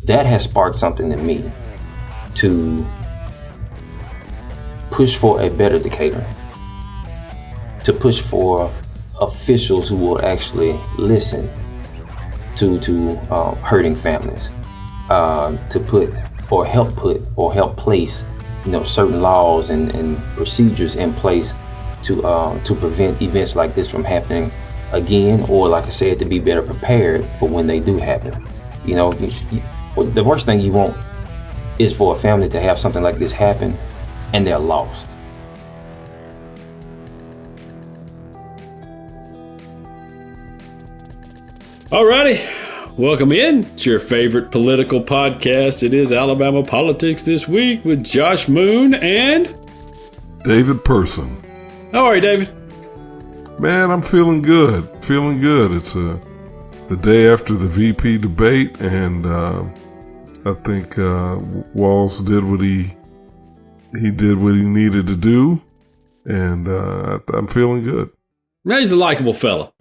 that has sparked something in me to push for a better Decatur, to push for officials who will actually listen to hurting families, to put or help place certain laws and procedures in place to prevent events like this from happening again, or like I said, to be better prepared for when they do happen. The worst thing you want is for a family to have something like this happen and they're lost. Alrighty, welcome in. It's your favorite political podcast. It is Alabama Politics This Week with Josh Moon and David Person. How are you, David? Man, I'm feeling good. It's the day after the VP debate, and I think Walz did what he did what he needed to do, and I'm feeling good. He's a likable fella.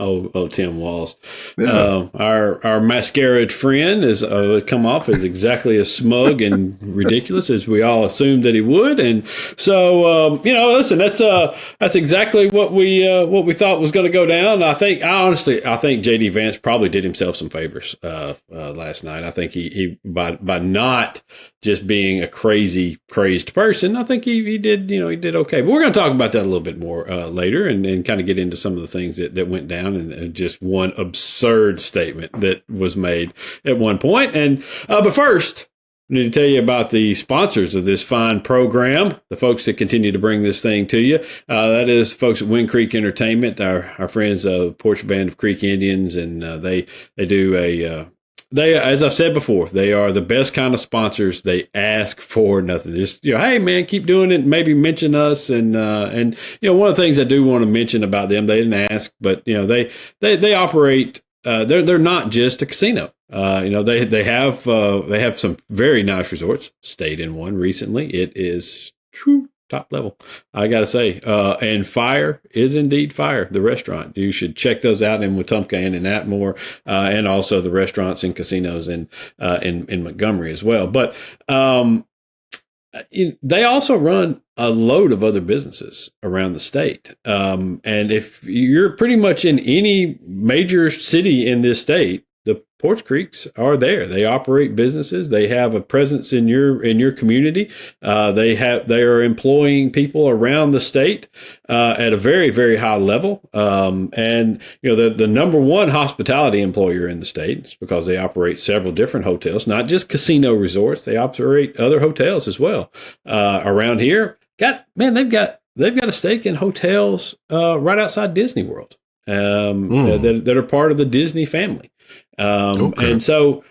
Tim Walz. Yeah. Our masquerade friend has come off as exactly as smug and ridiculous as we all assumed that he would, and so listen, that's exactly what we thought was going to go down. I think JD Vance probably did himself some favors last night. I think he by not just being a crazed person, I think he did okay. But we're going to talk about that a little bit more later and kind of get into some of the things that went down and just one absurd statement that was made at one point. And but first, I need to tell you about the sponsors of this fine program, the folks that continue to bring this thing to you. That is folks at Wind Creek Entertainment, our friends, Portrait Band of Creek Indians, and they do as I've said before, they are the best kind of sponsors. They ask for nothing. Just, hey man, keep doing it. Maybe mention us. And one of the things I do want to mention about them, they didn't ask, but they operate, they're not just a casino. They have some very nice resorts. Stayed in one recently. It is top level, I got to say. And Fire is indeed Fire, the restaurant. You should check those out in Wetumpka and in Atmore, and also the restaurants and casinos in Montgomery as well. But they also run a load of other businesses around the state. And if you're pretty much in any major city in this state, the Porch Creeks are there. They operate businesses. They have a presence in your community. They are employing people around the state at a very, very high level. And the number one hospitality employer in the state is because they operate several different hotels, not just casino resorts. They operate other hotels as well around here. They've got a stake in hotels right outside Disney World that are part of the Disney family. Okay. And so,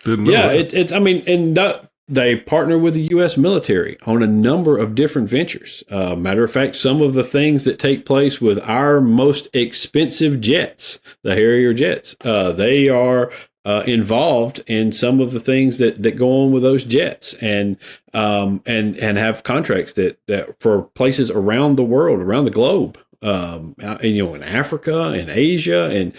they partner with the U.S. military on a number of different ventures. Matter of fact, some of the things that take place with our most expensive jets, the Harrier jets, they are involved in some of the things that go on with those jets, and have contracts that for places around the world, around the globe. In Africa and Asia and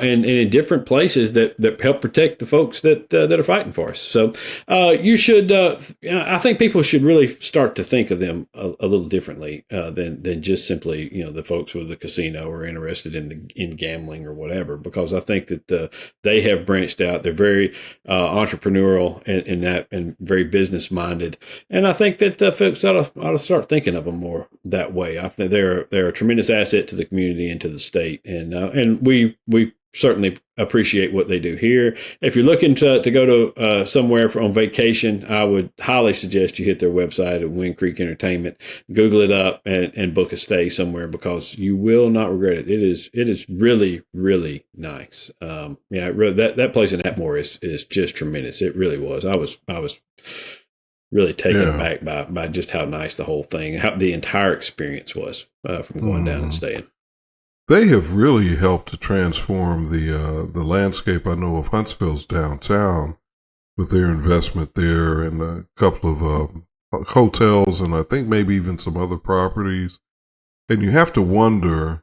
in different places that help protect the folks that are fighting for us. So you should, I think people should really start to think of them a little differently than just simply the folks with the casino or interested in gambling or whatever. Because I think that they have branched out. They're very entrepreneurial in that, and very business minded. And I think that folks ought to start thinking of them more that way. I think they're a tremendous asset to the community and to the state, and we certainly appreciate what they do here. If you're looking to go to somewhere on vacation, I would highly suggest you hit their website at Wind Creek Entertainment, Google it up, and book a stay somewhere, because you will not regret it. It is really, really nice. That place in Atmore is just tremendous. It really was. I was really taken aback by just how nice the whole thing, how the entire experience was from going down and staying. They have really helped to transform the landscape, I know, of Huntsville's downtown with their investment there, and a couple of hotels, and I think maybe even some other properties. And you have to wonder,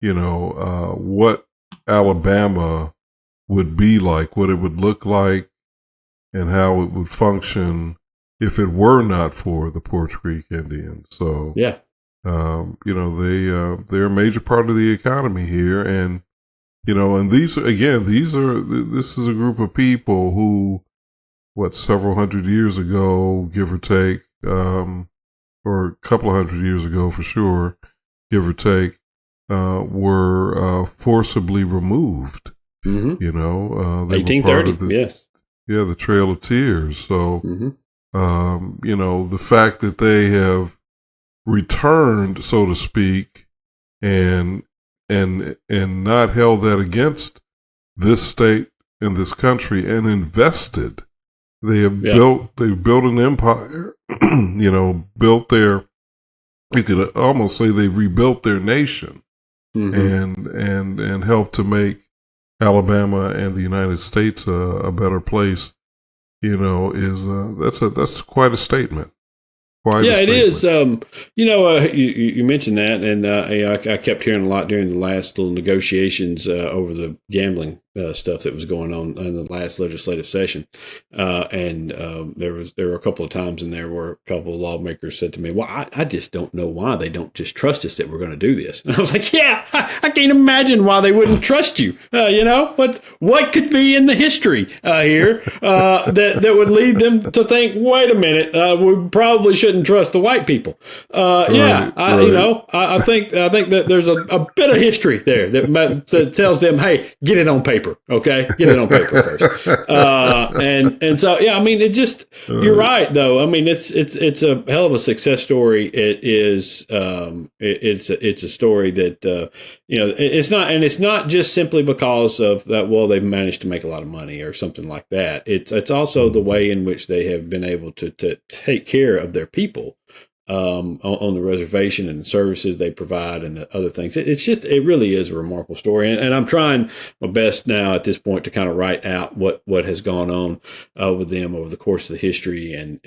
what Alabama would be like, what it would look like and how it would function if it were not for the Porch Creek Indians. So, Yeah. They're a major part of the economy here. And, and this is a group of people who, several hundred years ago, give or take, or a couple of hundred years ago for sure, give or take, were forcibly removed. Mm-hmm. They 1830, yes. Yeah, the Trail of Tears. So, mm-hmm. The fact that they have returned, so to speak, and not held that against this state and this country and invested. They've built an empire, you could almost say they rebuilt their nation, and helped to make Alabama and the United States a better place. That's quite a statement. It is. You mentioned that, and I kept hearing a lot during the last little negotiations over the gambling stuff that was going on in the last legislative session, and there were a couple of times in there where a couple of lawmakers said to me, "Well, I just don't know why they don't just trust us that we're going to do this." And I was like, "Yeah, I can't imagine why they wouldn't trust you. What could be in the history here that would lead them to think, wait a minute, we probably shouldn't trust the white people." I think that there's a bit of history there that tells them, hey, get it on paper. Okay, get it on paper first. And so it just you're right though. I mean, it's a hell of a success story. It is. It's a story that it's not just simply because of that. Well, they've managed to make a lot of money or something like that. It's also the way in which they have been able to take care of their people on the reservation and the services they provide and the other things. It really is a remarkable story. And I'm trying my best now at this point to kind of write out what has gone on with them over the course of the history and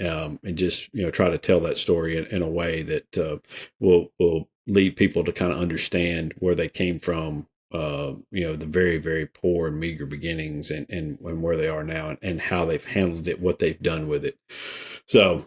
just, try to tell that story in a way that will lead people to kind of understand where they came from. The very, very poor and meager beginnings and where they are now and how they've handled it, what they've done with it. So,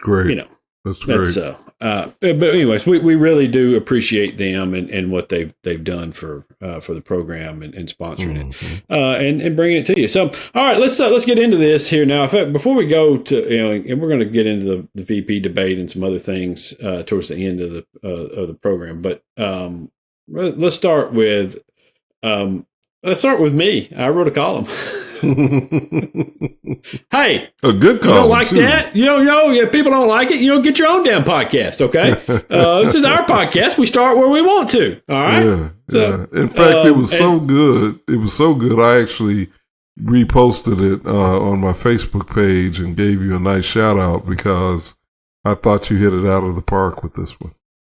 great. That's great. But anyways, we really do appreciate them and what they've done for the program and sponsoring it and bringing it to you. So, all right, let's get into this here now. Before we go to and we're going to get into the VP debate and some other things towards the end of the program. But let's start with me. I wrote a column. Hey, a good call. You don't like that? People don't like it. Get your own damn podcast, okay? This is our podcast. We start where we want to. All right. Yeah. So, in fact, it was so good. It was so good. I actually reposted it on my Facebook page and gave you a nice shout out because I thought you hit it out of the park with this one.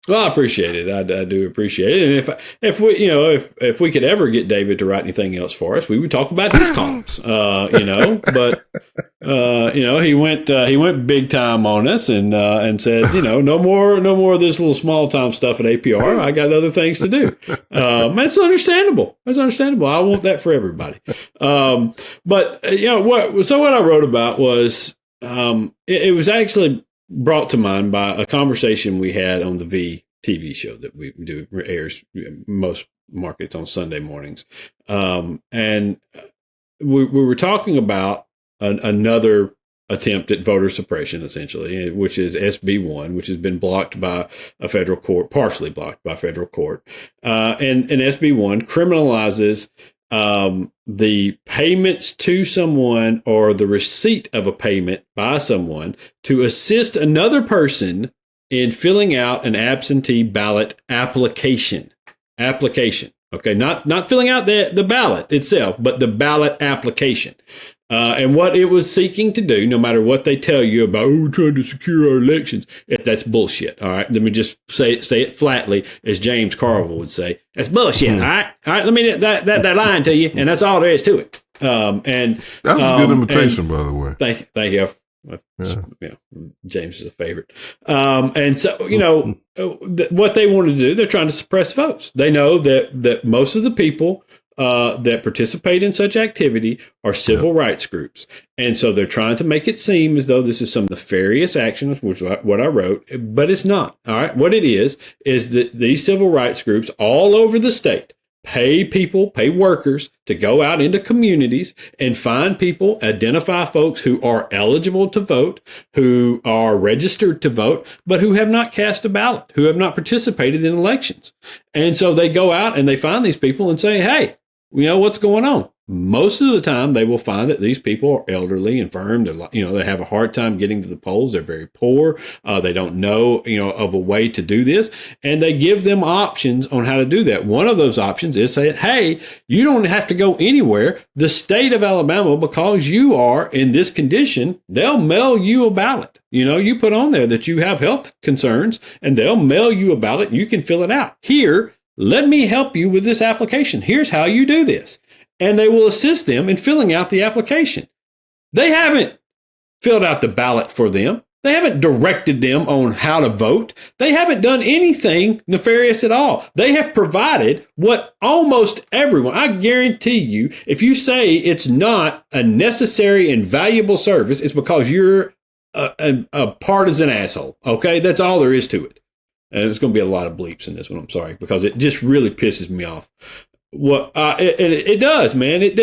Well, I appreciate it. I do appreciate it. And if we could ever get David to write anything else for us, we would talk about his columns. But he went big time on us and said, no more of this little small time stuff at APR. I got other things to do. That's understandable. I want that for everybody. But what I wrote about was it was actually brought to mind by a conversation we had on the V TV show that we do, airs most markets on Sunday mornings. And we were talking about another attempt at voter suppression, essentially, which is SB1, which has been blocked by a federal court, partially blocked by a federal court. And SB1 criminalizes the payments to someone or the receipt of a payment by someone to assist another person in filling out an absentee ballot application. Okay, not filling out the ballot itself, but the ballot application. And what it was seeking to do, no matter what they tell you about, we're trying to secure our elections, that's bullshit. All right, let me just say it flatly, as James Carville would say. That's bullshit. All right. Let me that lying to you, and that's all there is to it. And that was a good imitation, by the way. Thank you. Yeah, James is a favorite. And so, what they want to do, they're trying to suppress votes. They know that most of the people that participate in such activity are civil rights groups. And so they're trying to make it seem as though this is some nefarious action, which is what I wrote, but it's not. All right. What it is that these civil rights groups all over the state pay workers to go out into communities and find people, identify folks who are eligible to vote, who are registered to vote, but who have not cast a ballot, who have not participated in elections. And so they go out and they find these people and say, hey, what's going on? Most of the time, they will find that these people are elderly, infirm. They have a hard time getting to the polls. They're very poor. They don't know, of a way to do this. And they give them options on how to do that. One of those options is saying, hey, you don't have to go anywhere. The state of Alabama, because you are in this condition, they'll mail you a ballot. You put on there that you have health concerns and they'll mail you a ballot and you can fill it out. Here, let me help you with this application. Here's how you do this. And they will assist them in filling out the application. They haven't filled out the ballot for them. They haven't directed them on how to vote. They haven't done anything nefarious at all. They have provided what almost everyone, I guarantee you, if you say it's not a necessary and valuable service, it's because you're a partisan asshole. Okay? That's all there is to it. And there's going to be a lot of bleeps in this one. I'm sorry, because it just really pisses me off. It does, man. It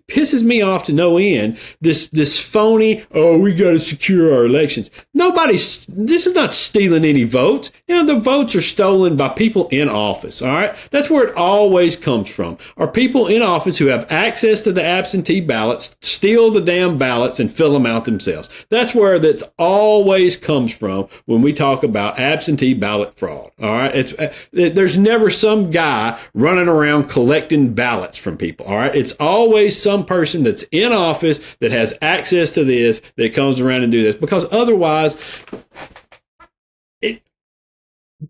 pisses me off to no end. This phony, we got to secure our elections. This is not stealing any votes. The votes are stolen by people in office. All right. That's where it always comes from. Are people in office who have access to the absentee ballots, steal the damn ballots and fill them out themselves. That's where that's always comes from when we talk about absentee ballot fraud. All right. There's never some guy running around collecting ballots from people. All right. It's always some person that's in office that has access to this that comes around and do this, because otherwise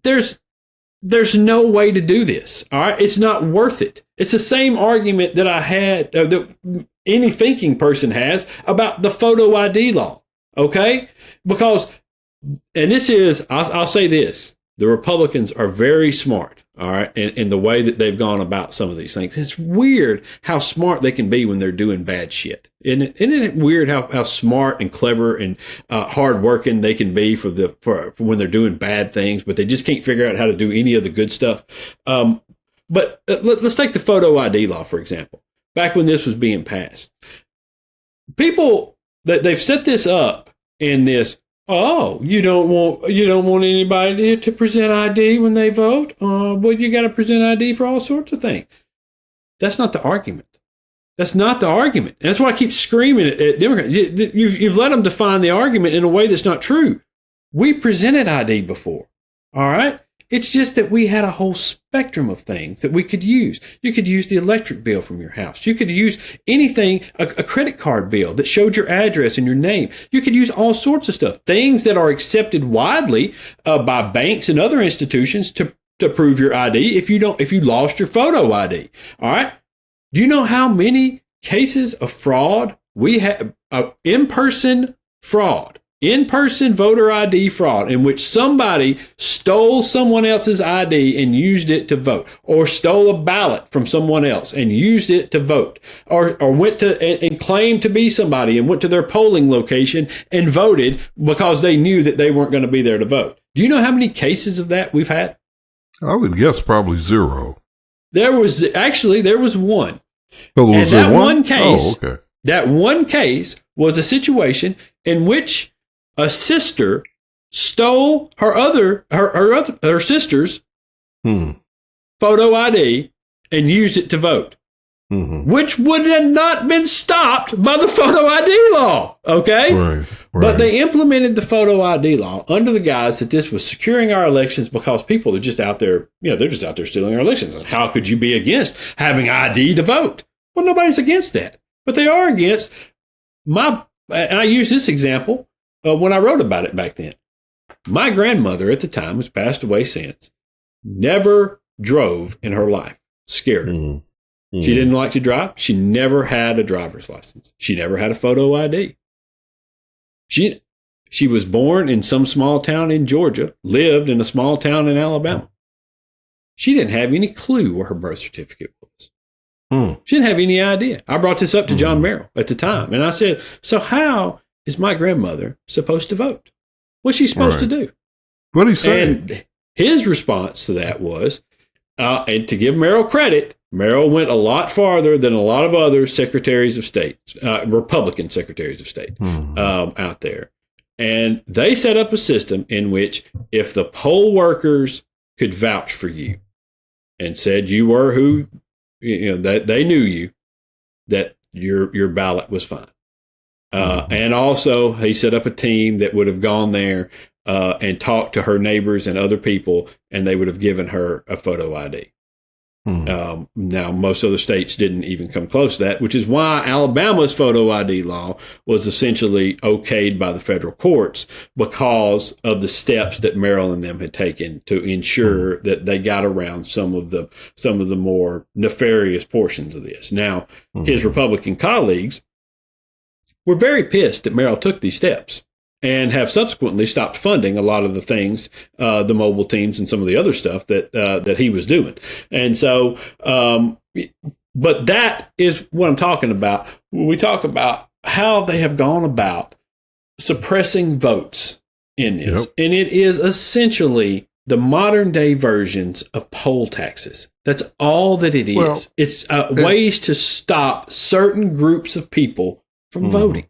there's no way to do this. All right. It's not worth it. It's the same argument that I had, that any thinking person has about the photo ID law. Okay. Because, and this is, I'll say this, the Republicans are very smart. All right. In the way that they've gone about some of these things. It's weird how smart they can be when they're doing bad shit. Isn't it weird how smart and clever and hardworking they can be for when they're doing bad things, but they just can't figure out how to do any of the good stuff. But let's take the photo ID law, for example. Back when this was being passed, people that they've set this up in this. Oh, you don't want anybody to present ID when they vote? Well, you got to present ID for all sorts of things. That's not the argument. That's not the argument. And that's why I keep screaming at Democrats. You've let them define the argument in a way that's not true. We presented ID before. All right. It's just that we had a whole spectrum of things that we could use. You could use the electric bill from your house. You could use anything, a credit card bill that showed your address and your name. You could use all sorts of stuff, things that are accepted widely by banks and other institutions to prove your ID if you lost your photo ID. All right. Do you know how many cases of fraud we have, in-person fraud? In-person voter ID fraud in which somebody stole someone else's ID and used it to vote, or stole a ballot from someone else and used it to vote, or went to and claimed to be somebody and went to their polling location and voted because they knew that they weren't going to be there to vote. Do you know how many cases of that we've had? I would guess probably zero. There was one. Oh, was and there one case? Oh, okay. That one case was a situation in which a sister stole her sister's photo ID and used it to vote, which would have not been stopped by the photo ID law. Okay. Right. But they implemented the photo ID law under the guise that this was securing our elections because people are just out there, they're just out there stealing our elections. And how could you be against having ID to vote? Well, nobody's against that, but they are against and I use this example when I wrote about it back then. My grandmother at the time, who's passed away since, never drove in her life. Scared her. She didn't like to drive. She never had a driver's license. She never had a photo ID. She was born in some small town in Georgia, lived in a small town in Alabama. She didn't have any clue where her birth certificate was. She didn't have any idea. I brought this up to John Merrill at the time, and I said, so how is my grandmother supposed to vote? What's she supposed to do? What did he say? And his response to that was, and to give Merrill credit, Merrill went a lot farther than a lot of other secretaries of state, Republican secretaries of state out there. And they set up a system in which if the poll workers could vouch for you and said you were who, that they knew you, that your ballot was fine. And also he set up a team that would have gone there and talked to her neighbors and other people, and they would have given her a photo ID. Now, most other states didn't even come close to that, which is why Alabama's photo ID law was essentially okayed by the federal courts because of the steps that Merrill and them had taken to ensure that they got around some of the more nefarious portions of this. Now, his Republican colleagues were very pissed that Merrill took these steps and have subsequently stopped funding a lot of the things, the mobile teams and some of the other stuff that he was doing. And so, but that is what I'm talking about. We talk about how they have gone about suppressing votes in this. Yep. And it is essentially the modern day versions of poll taxes. That's all that it is. Well, it's ways to stop certain groups of people from voting.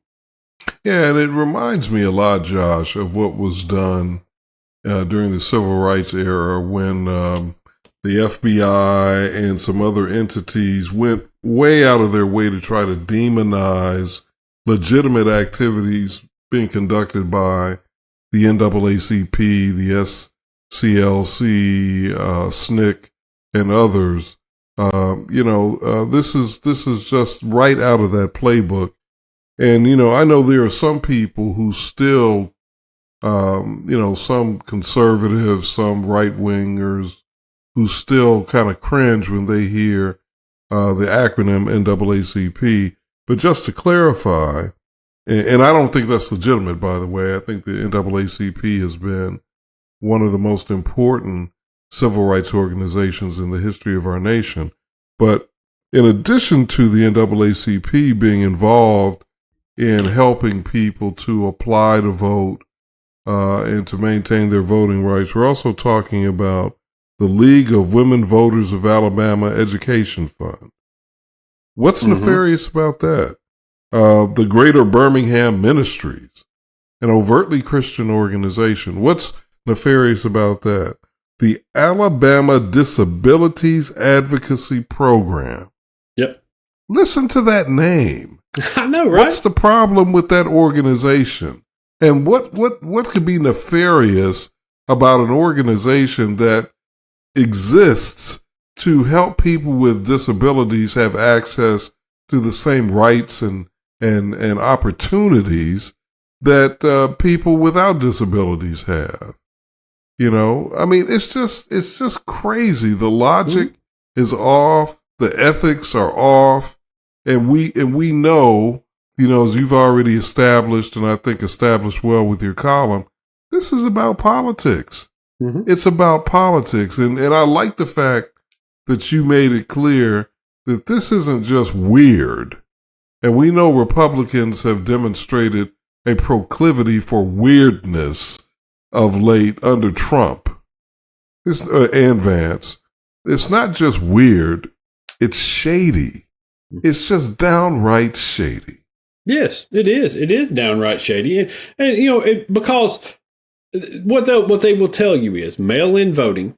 Yeah, and it reminds me a lot, Josh, of what was done during the civil rights era when the FBI and some other entities went way out of their way to try to demonize legitimate activities being conducted by the NAACP, the SCLC, SNCC, and others. This is just right out of that playbook. And, I know there are some people who still, some conservatives, some right-wingers who still kind of cringe when they hear the acronym NAACP. But just to clarify, and I don't think that's legitimate, by the way. I think the NAACP has been one of the most important civil rights organizations in the history of our nation. But in addition to the NAACP being involved in helping people to apply to vote and to maintain their voting rights, we're also talking about the League of Women Voters of Alabama Education Fund. What's nefarious about that? The Greater Birmingham Ministries, an overtly Christian organization. What's nefarious about that? The Alabama Disabilities Advocacy Program. Yep. Listen to that name. I know, right? What's the problem with that organization? And what could be nefarious about an organization that exists to help people with disabilities have access to the same rights and opportunities that people without disabilities have? It's just crazy. The logic is off. The ethics are off. And we know, as you've already established, and I think established well with your column, this is about politics. It's about politics. And I like the fact that you made it clear that this isn't just weird. And we know Republicans have demonstrated a proclivity for weirdness of late under Trump and Vance. It's not just weird, it's shady. It's just downright shady. Yes, it is. It is downright shady. And because what they will tell you is mail-in voting,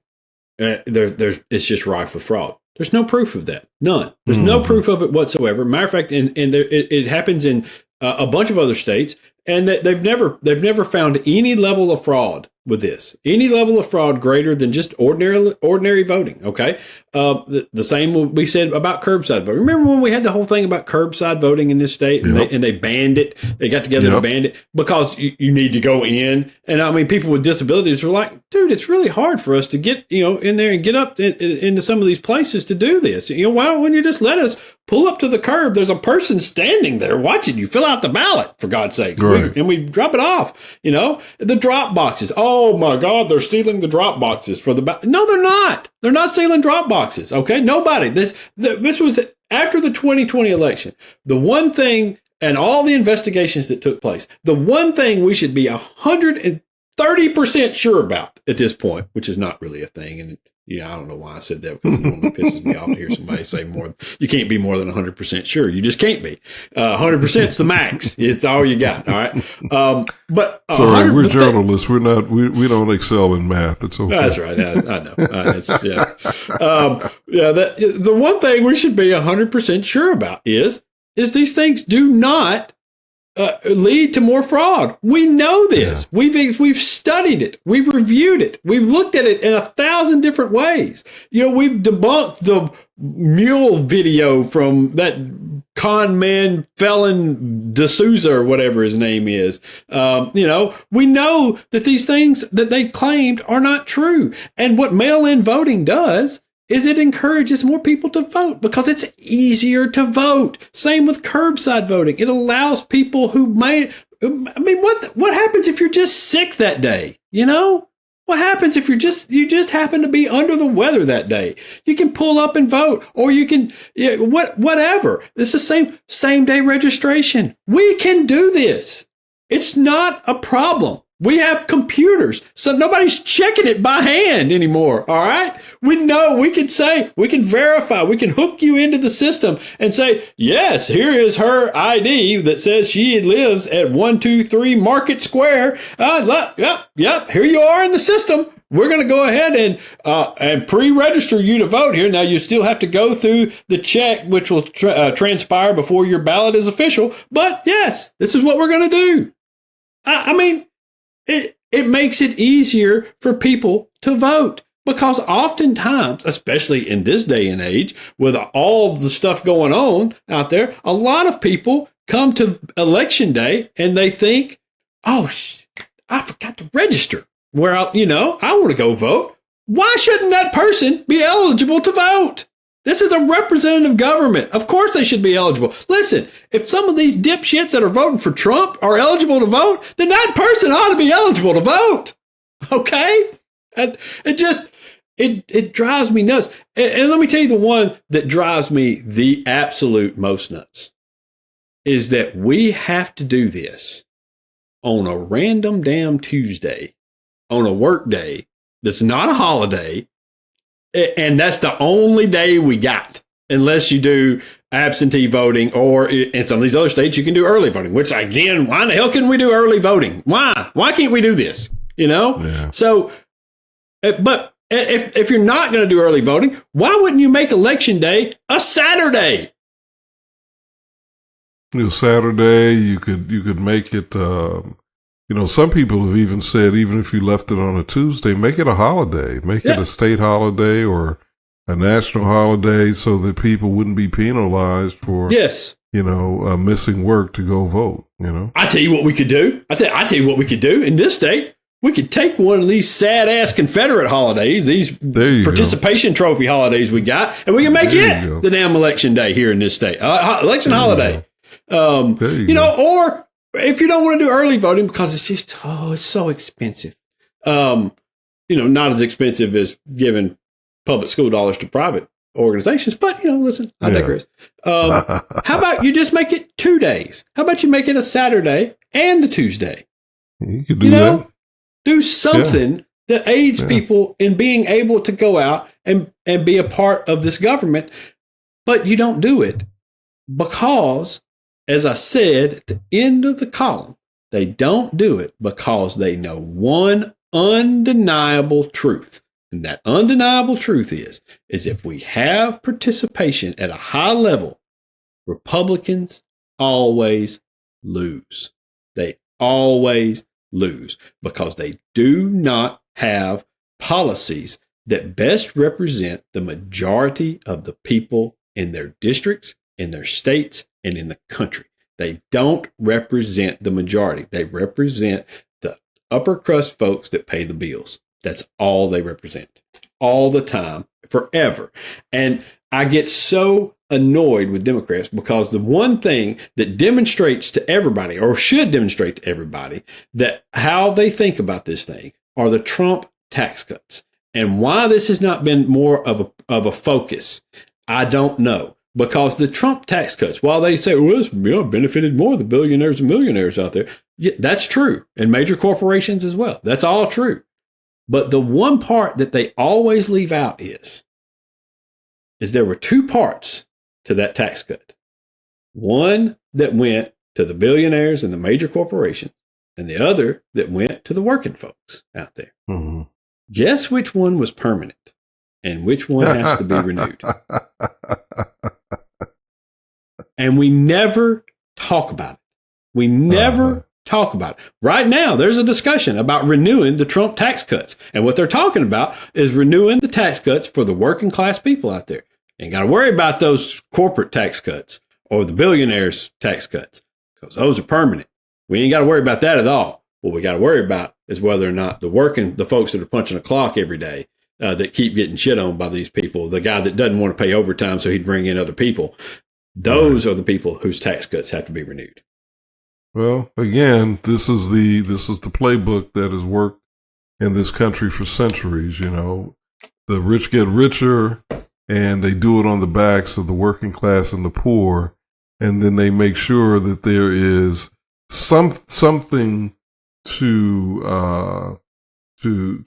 it's just rife with fraud. There's no proof of that. None. There's no proof of it whatsoever. Matter of fact, it happens in a bunch of other states, and that they've never found any level of fraud with this. Any level of fraud greater than just ordinary voting. Okay, the same will be said about curbside voting. Remember when we had the whole thing about curbside voting in this state, and they banned it? They got together and banned it because you need to go in. And people with disabilities were like, dude, it's really hard for us to get in there and get up into some of these places to do this. Why wouldn't you just let us pull up to the curb? There's a person standing there watching you fill out the ballot, for God's sake. Right. And we drop it off. The drop boxes. Oh my God, they're stealing the drop boxes for the ballot. No, they're not. They're not stealing drop boxes. Okay, nobody. This was after the 2020 election, the one thing and all the investigations that took place, the one thing we should be 130% sure about at this point, which is not really a thing. And yeah, I don't know why I said that, because it normally pisses me off to hear somebody say more. You can't be more than 100% sure. You just can't be. 100% is the max. It's all you got. All right. But sorry, we're journalists. We're not. We don't excel in math. It's okay. That's right. I know. The one thing we should be 100% sure about is these things do not lead to more fraud. We know this. Yeah. We've studied it. We've reviewed it. We've looked at it in 1,000 different ways. We've debunked the mule video from that con man felon D'Souza or whatever his name is. We know that these things that they claimed are not true. And what mail-in voting does is it encourages more people to vote because it's easier to vote. Same with curbside voting. It allows people who what happens if you're just sick that day? What happens if you just happen to be under the weather that day? You can pull up and vote, or you can, whatever. It's the same day registration. We can do this. It's not a problem. We have computers, so nobody's checking it by hand anymore, all right? We know, we can verify, we can hook you into the system and say, yes, here is her ID that says she lives at 123 Market Square. Yep, here you are in the system. We're going to go ahead and pre-register you to vote here. Now, you still have to go through the check, which will transpire before your ballot is official. But yes, this is what we're going to do. It makes it easier for people to vote, because oftentimes, especially in this day and age, with all the stuff going on out there, a lot of people come to election day and they think, oh, I forgot to register. Where I want to go vote. Why shouldn't that person be eligible to vote? This is a representative government. Of course they should be eligible. Listen, if some of these dipshits that are voting for Trump are eligible to vote, then that person ought to be eligible to vote. Okay? And it drives me nuts. And let me tell you the one that drives me the absolute most nuts is that we have to do this on a random damn Tuesday, on a work day that's not a holiday. And that's the only day we got, unless you do absentee voting, or in some of these other states, you can do early voting, which again, why in the hell couldn't we do early voting? Why can't we do this? Yeah. So, but if you're not going to do early voting, why wouldn't you make election day a Saturday? Saturday, you could make it, some people have even said, even if you left it on a Tuesday, make it a holiday, make it a state holiday or a national holiday, so that people wouldn't be penalized for, missing work to go vote, I tell you what we could do. I tell you what we could do in this state. We could take one of these sad ass Confederate holidays, these participation trophy holidays we got, and we can make it the damn election day here in this state, election holiday. Or if you don't want to do early voting because it's just, it's so expensive. Not as expensive as giving public school dollars to private organizations, but listen, I digress. How about you just make it 2 days? How about you make it a Saturday and the Tuesday? You could do that. Do something that aids people in being able to go out and be a part of this government, but you don't do it because, as I said at the end of the column, they don't do it because they know one undeniable truth. And that undeniable truth is if we have participation at a high level, Republicans always lose. They always lose because they do not have policies that best represent the majority of the people in their districts, in their states, and in the country. They don't represent the majority. They represent the upper crust folks that pay the bills. That's all they represent. All the time, forever. And I get so annoyed with Democrats because the one thing that demonstrates to everybody, or should demonstrate to everybody, that how they think about this thing are the Trump tax cuts. And why this has not been more of a focus, I don't know. because the Trump tax cuts, while they say, well, it's benefited more the billionaires and millionaires out there, yeah, that's true. And major corporations as well. That's all true. But the one part that they always leave out is there were two parts to that tax cut. One that went to the billionaires and the major corporations, and the other that went to the working folks out there. Mm-hmm. Guess which one was permanent and which one has to be renewed? And we never talk about it. We never talk about it. Right now, there's a discussion about renewing the Trump tax cuts. And what they're talking about is renewing the tax cuts for the working class people out there. Ain't got to worry about those corporate tax cuts or the billionaires' tax cuts, because those are permanent. We ain't got to worry about that at all. What we got to worry about is whether or not the folks that are punching a clock every day, that keep getting shit on by these people, the guy that doesn't want to pay overtime so he'd bring in other people, those are the people whose tax cuts have to be renewed. Well, again, this is the playbook that has worked in this country for centuries. You know, the rich get richer, and they do it on the backs of the working class and the poor, and then they make sure that there is something to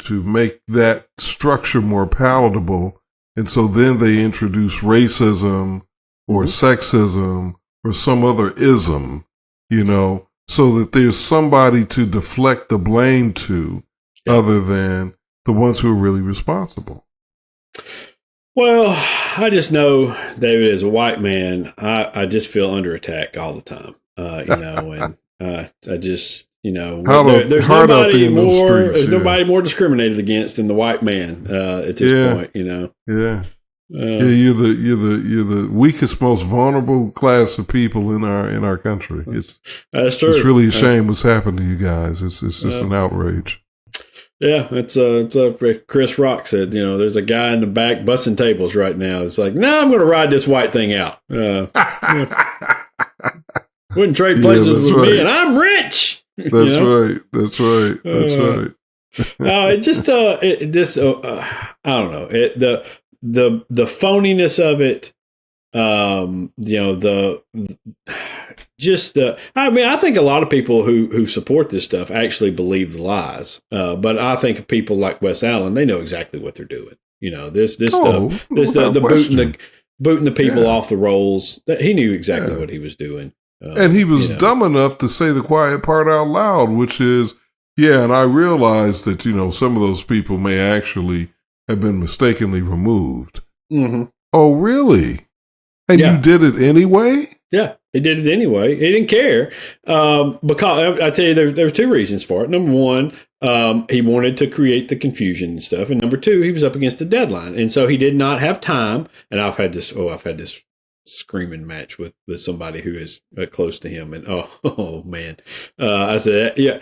make that structure more palatable, and so then they introduce racism or sexism or some other ism, you know, so that there's somebody to deflect the blame to other than the ones who are really responsible. Well, I just know, David, as a white man, I just feel under attack all the time, you know, and I just, you know, there's nobody more discriminated against than the white man at this point, you know. Yeah. You're the weakest, most vulnerable class of people in our country. That's true. It's really a shame what's happened to you guys. It's just an outrage. Yeah, it's Chris Rock said, you know, there's a guy in the back bussing tables right now. It's like, no, I'm going to ride this white thing out. Wouldn't trade places with me, and I'm rich. That's right. That's right. That's right. I don't know. The phoniness of it, you know, I think a lot of people who support this stuff actually believe the lies. But I think of people like Wes Allen, they know exactly what they're doing. You know, this stuff, booting the people off the rolls. He knew exactly what he was doing. And he was dumb enough to say the quiet part out loud, which is, and I realized that, you know, some of those people may actually have been mistakenly removed. Mm-hmm. Oh, really? And you did it anyway? Yeah, he did it anyway. He didn't care. Because I tell you, there were two reasons for it. Number one, he wanted to create the confusion and stuff. And number two, he was up against a deadline. And so he did not have time. And I've had this screaming match with somebody who is close to him. And oh man. I said,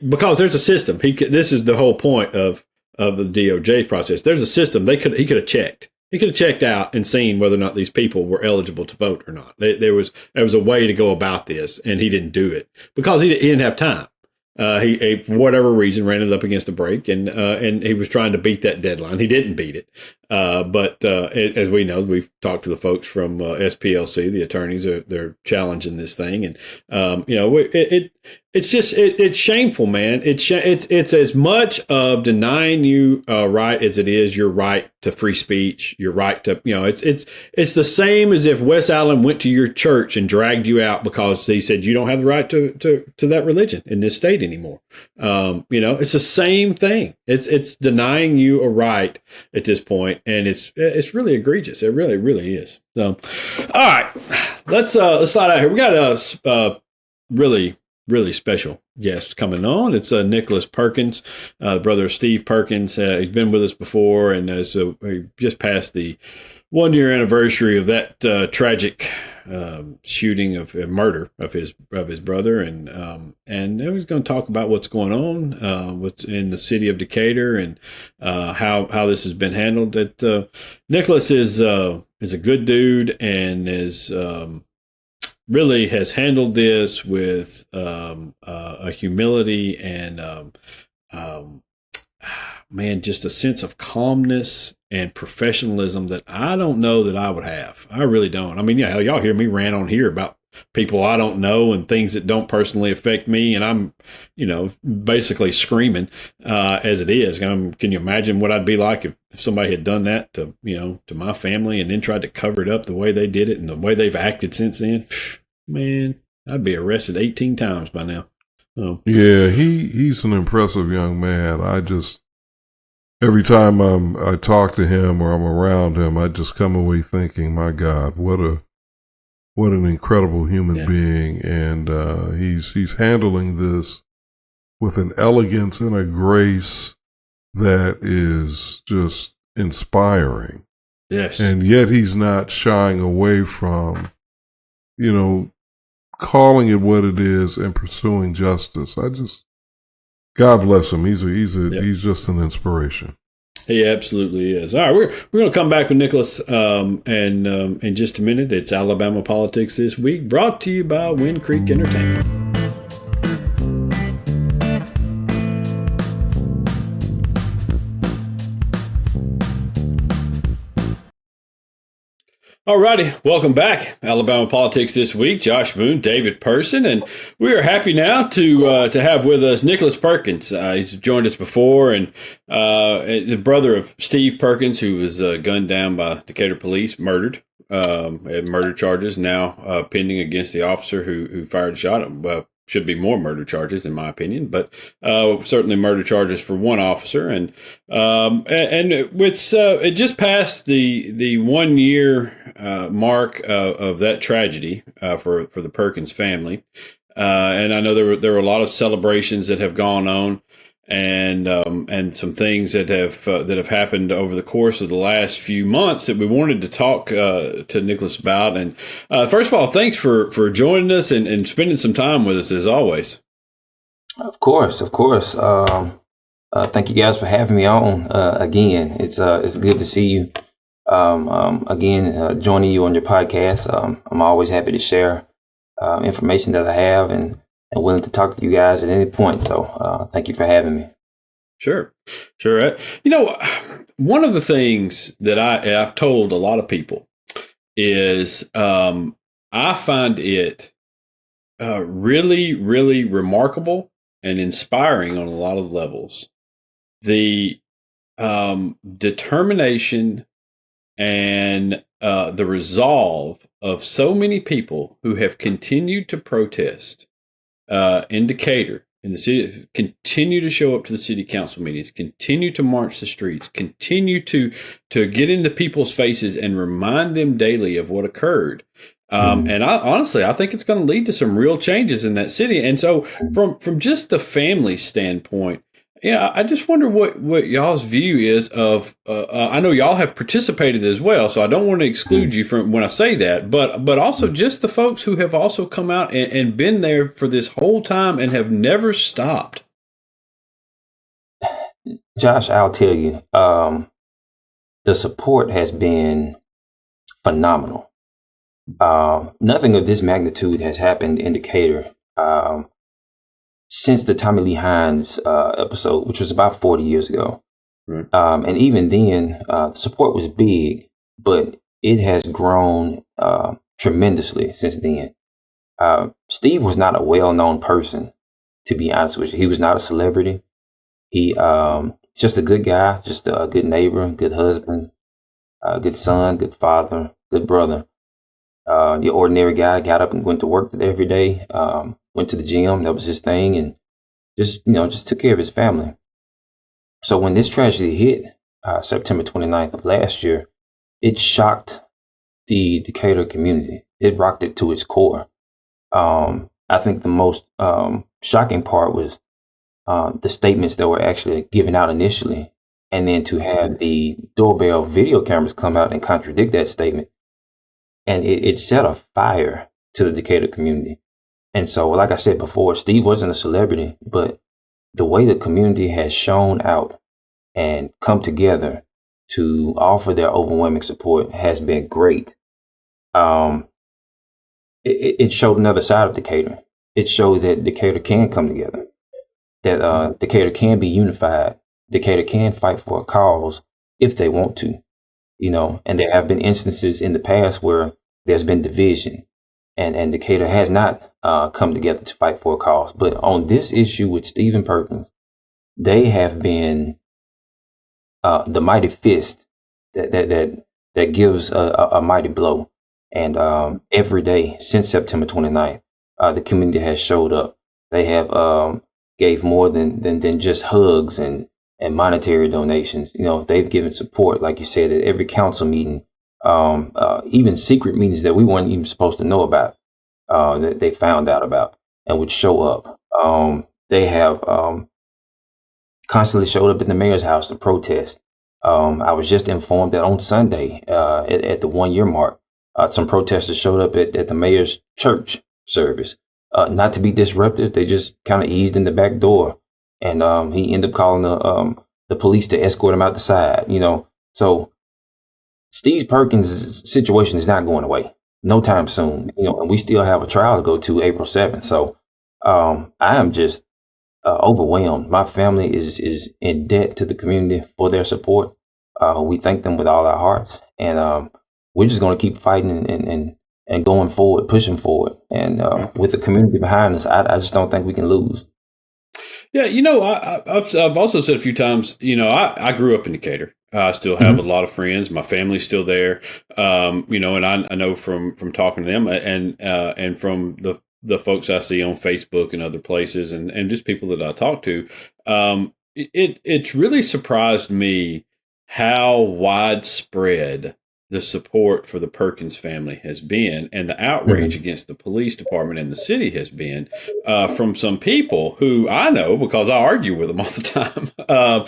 because there's a system. This is the whole point of the DOJ's process. There's a system. He could have checked. He could have checked out and seen whether or not these people were eligible to vote or not. There was a way to go about this, and he didn't do it because he didn't have time. He for whatever reason ran it up against a break, and he was trying to beat that deadline. He didn't beat it, but as we know, we've talked to the folks from SPLC, the attorneys. They're challenging this thing, and you know, it's shameful, man. It's as much of denying you right as it is your right to free speech, your right to, you know, it's the same as if Wes Allen went to your church and dragged you out because he said you don't have the right to that religion in this state anymore. You know, it's the same thing. It's denying you a right at this point, and it's really egregious. It really, really is. So, all right, let's slide out here. We got a really, really special guest coming on. It's Nicholas Perkins, the brother of Steve Perkins. He's been with us before, and we just passed the 1-year anniversary of that tragic shooting of murder of his brother, and he's going to talk about what's going on what's in the city of Decatur and how this has been handled. Nicholas is a good dude and is really has handled this with a humility and man, just a sense of calmness and professionalism that I don't know that I would have. I really don't. I mean, yeah, hell, y'all hear me rant on here about people I don't know and things that don't personally affect me. And I'm, basically screaming as it is. Can you imagine what I'd be like if somebody had done that to my family and then tried to cover it up the way they did it and the way they've acted since then? Man, I'd be arrested 18 times by now. Oh. Yeah, he's an impressive young man. Every time I talk to him or I'm around him, I just come away thinking, my God, what an incredible human being. And he's handling this with an elegance and a grace that is just inspiring. Yes. And yet he's not shying away from, calling it what it is and pursuing justice. God bless him. He's just an inspiration. He absolutely is. All right, we're going to come back with Nicholas in just a minute. It's Alabama Politics This Week, brought to you by Wind Creek Entertainment. Alrighty, welcome back. Alabama Politics This Week. Josh Boone, David Person, and we are happy now to have with us Nicholas Perkins. He's joined us before, and the brother of Steve Perkins, who was gunned down by Decatur police, murdered. Murder charges now pending against the officer who fired the shot. Should be more murder charges, in my opinion, but certainly murder charges for one officer. And it just passed the 1 year mark of that tragedy for the Perkins family. And I know there were a lot of celebrations that have gone on, and some things that have happened over the course of the last few months that we wanted to talk to Nicholas about. And first of all, thanks for joining us and spending some time with us as always. Of course. Thank you guys for having me on again. It's good to see you again, joining you on your podcast. I'm always happy to share information that I have and willing to talk to you guys at any point. So thank you for having me. Sure. One of the things that I've told a lot of people is I find it really, really remarkable and inspiring on a lot of levels. The determination and the resolve of so many people who have continued to protest in Decatur, in the city, continue to show up to the city council meetings, continue to march the streets, continue to get into people's faces and remind them daily of what occurred. And I think it's going to lead to some real changes in that city. And so from just the family standpoint, I just wonder what y'all's view is of, I know y'all have participated as well, so I don't want to exclude you from when I say that, but also just the folks who have also come out and been there for this whole time and have never stopped. Josh, I'll tell you, the support has been phenomenal. Nothing of this magnitude has happened in Decatur since the Tommy Lee Hines episode, which was about 40 years ago. Right. And even then, the support was big, but it has grown tremendously since then. Steve was not a well-known person, to be honest with you. He was not a celebrity. He just a good guy, just a good neighbor, good husband, good son, good father, good brother. The ordinary guy, got up and went to work every day, went to the gym. That was his thing, and just took care of his family. So when this tragedy hit, September 29th of last year, it shocked the Decatur community. It rocked it to its core. I think the most shocking part was the statements that were actually given out initially, and then to have the doorbell video cameras come out and contradict that statement. And it set a fire to the Decatur community. And so, like I said before, Steve wasn't a celebrity, but the way the community has shown out and come together to offer their overwhelming support has been great. It showed another side of Decatur. It showed that Decatur can come together, that Decatur can be unified Decatur can fight for a cause if they want to, and there have been instances in the past where there's been division, and Decatur has not come together to fight for a cause. But on this issue with Stephen Perkins, they have been the mighty fist that gives a mighty blow. And every day since September 29th, the community has showed up. They have gave more than just hugs and monetary donations. They've given support, like you said, at every council meeting, even secret meetings that we weren't even supposed to know about, that they found out about and would show up. They have constantly showed up at the mayor's house to protest. I was just informed that on Sunday, at the 1 year mark, some protesters showed up at the mayor's church service. Not to be disruptive, they just kind of eased in the back door, and he ended up calling the police to escort him out the side. So Steve Perkins' situation is not going away no time soon. And we still have a trial to go to April 7th. So I am just overwhelmed. My family is in debt to the community for their support. We thank them with all our hearts, and we're just going to keep fighting and going forward, pushing forward. And with the community behind us, I just don't think we can lose. Yeah, I've also said a few times, I grew up in Decatur. I still have a lot of friends. My family's still there. And I know from talking to them and from the folks I see on Facebook and other places, and just people that I talk to, it's really surprised me how widespread the support for the Perkins family has been, and the outrage against the police department and the city has been from some people who I know because I argue with them all the time, on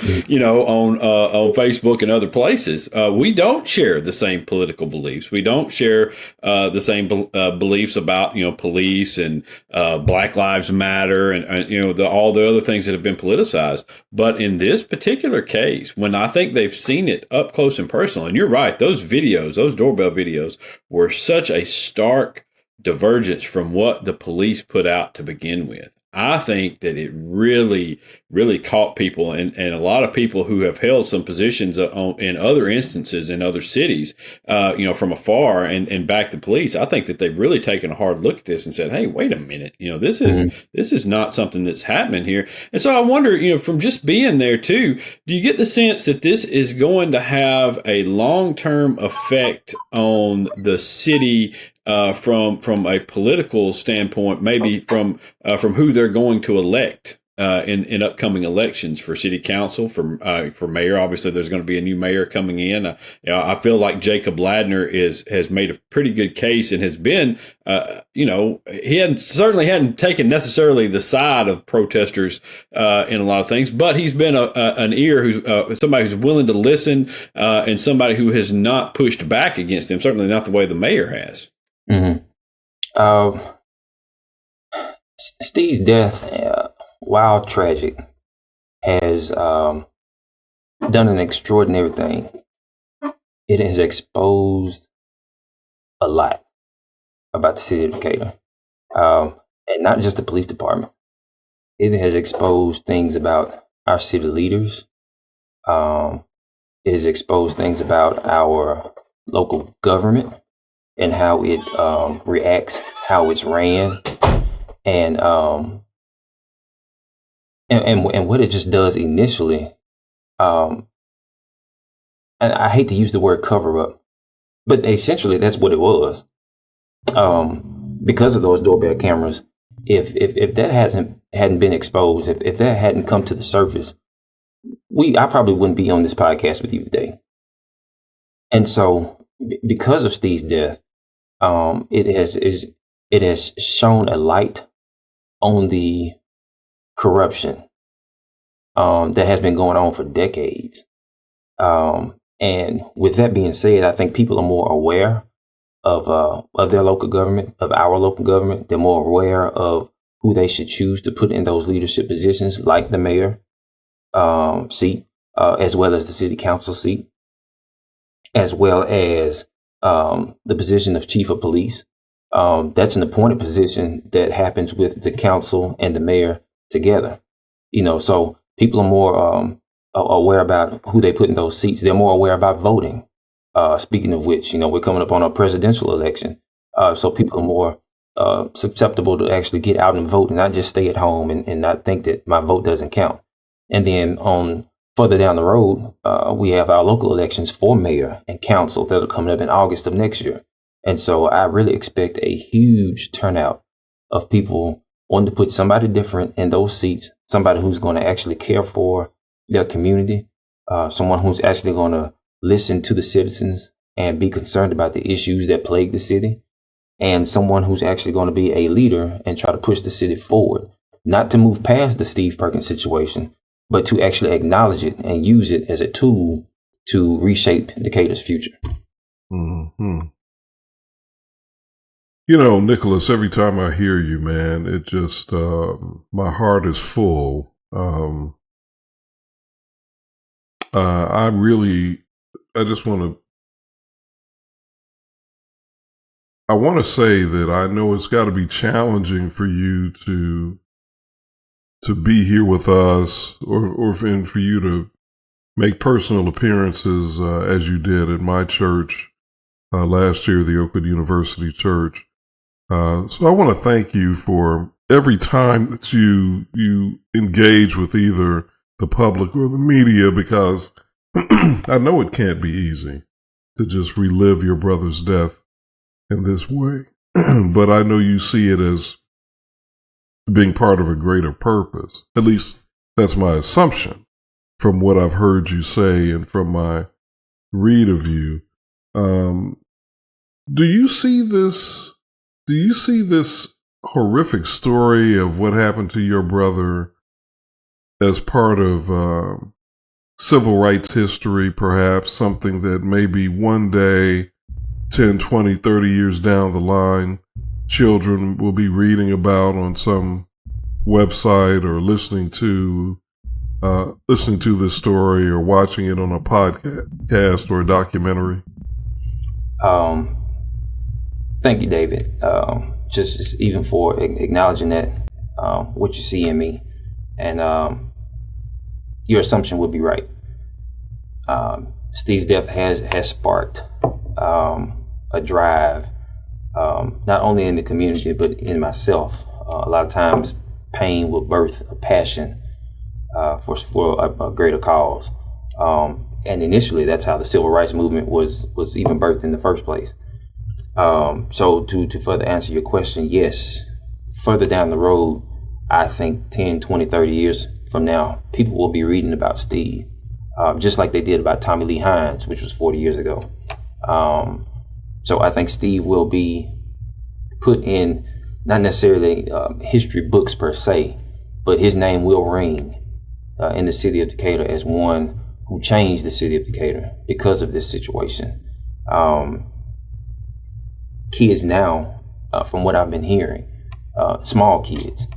Facebook and other places. We don't share the same political beliefs. We don't share the same beliefs about police and Black Lives Matter and all the other things that have been politicized. But in this particular case, when I think they've seen it up close and personal, and you're right, those doorbell videos were such a stark divergence from what the police put out to begin with. I think that it really, really caught people, and a lot of people who have held some positions in other instances in other cities, from afar and back to police. I think that they've really taken a hard look at this and said, "Hey, wait a minute, this is not something that's happening here." And so I wonder, from just being there too, do you get the sense that this is going to have a long-term effect on the city? From a political standpoint, maybe from who they're going to elect in upcoming elections for city council, for mayor. Obviously, there's going to be a new mayor coming in. I feel like Jacob Ladner has made a pretty good case and has been, he hadn't taken necessarily the side of protesters in a lot of things, but he's been an ear who's somebody who's willing to listen and somebody who has not pushed back against him. Certainly not the way the mayor has. Steve's death, while tragic, has done an extraordinary thing. It has exposed a lot about the city of Decatur, and not just the police department. It has exposed things about our city leaders. It has exposed things about our local government and how it reacts, how it's ran, and what it just does initially. And I hate to use the word cover up, but essentially that's what it was. Because of those doorbell cameras, if that hadn't been exposed, if that hadn't come to the surface, I probably wouldn't be on this podcast with you today. And so, because of Steve's death, it has shown a light on the corruption that has been going on for decades. And with that being said, I think people are more aware of their local government, of our local government. They're more aware of who they should choose to put in those leadership positions, like the mayor seat, as well as the city council seat, as well as the position of chief of police. That's an appointed position that happens with the council and the mayor together. So people are more aware about who they put in those seats. They're more aware about voting. Speaking of which, we're coming up on a presidential election. So people are more susceptible to actually get out and vote and not just stay at home and not think that my vote doesn't count. And then on further down the road, we have our local elections for mayor and council that are coming up in August of next year. And so I really expect a huge turnout of people wanting to put somebody different in those seats, somebody who's going to actually care for their community, someone who's actually going to listen to the citizens and be concerned about the issues that plague the city, and someone who's actually going to be a leader and try to push the city forward, not to move past the Steve Perkins situation, but to actually acknowledge it and use it as a tool to reshape Decatur's future. Mm-hmm. Nicholas, every time I hear you, man, it just, my heart is full. I want to say that I know it's got to be challenging for you to be here with us, or for you to make personal appearances as you did at my church last year, the Oakwood University Church. So I want to thank you for every time that you engage with either the public or the media, because I know it can't be easy to just relive your brother's death in this way. But I know you see it as being part of a greater purpose. At least that's my assumption from what I've heard you say and from my read of you. Do you see this horrific story of what happened to your brother as part of civil rights history, perhaps something that maybe one day, 10, 20, 30 years down the line, children will be reading about on some website or listening to this story or watching it on a podcast or a documentary? Thank you, David. Just even for acknowledging that, what you see in me, and your assumption would be right. Steve's death has sparked a drive, not only in the community but in myself. A lot of times, pain will birth a passion for a greater cause, and initially, that's how the civil rights movement was even birthed in the first place. So to further answer your question, yes, further down the road, I think 10, 20, 30 years from now, people will be reading about Steve, just like they did about Tommy Lee Hines, which was 40 years ago. So I think Steve will be put in, not necessarily history books per se, but his name will ring in the city of Decatur as one who changed the city of Decatur because of this situation. Kids now, from what I've been hearing, small kids,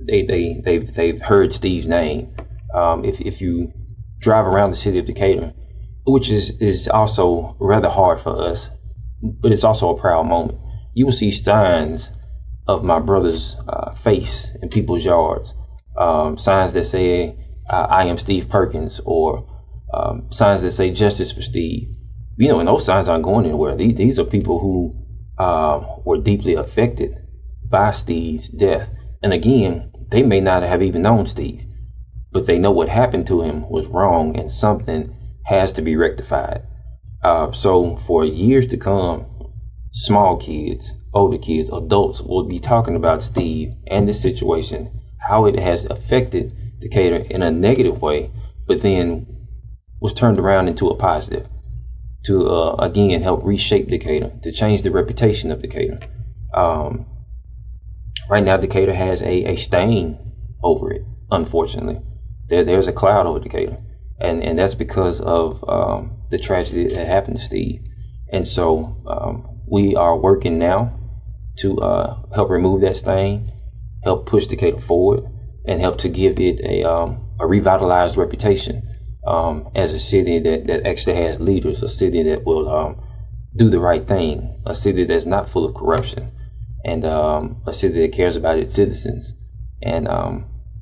they've heard Steve's name. If you drive around the city of Decatur, which is also rather hard for us, but it's also a proud moment, you will see signs of my brother's face in people's yards, signs that say I am Steve Perkins, or signs that say justice for Steve. And those signs aren't going anywhere. These are people who were deeply affected by Steve's death. And again, they may not have even known Steve, but they know what happened to him was wrong and something has to be rectified. So for years to come, small kids, older kids, adults will be talking about Steve and this situation, how it has affected Decatur in a negative way, but then was turned around into a positive to, again, help reshape Decatur, to change the reputation of Decatur. Right now, Decatur has a stain over it, unfortunately. There's a cloud over Decatur, and that's because of the tragedy that happened to Steve. And so we are working now to help remove that stain, help push Decatur forward, and help to give it a revitalized reputation as a city that actually has leaders, a city that will do the right thing, a city that's not full of corruption, and a city that cares about its citizens. And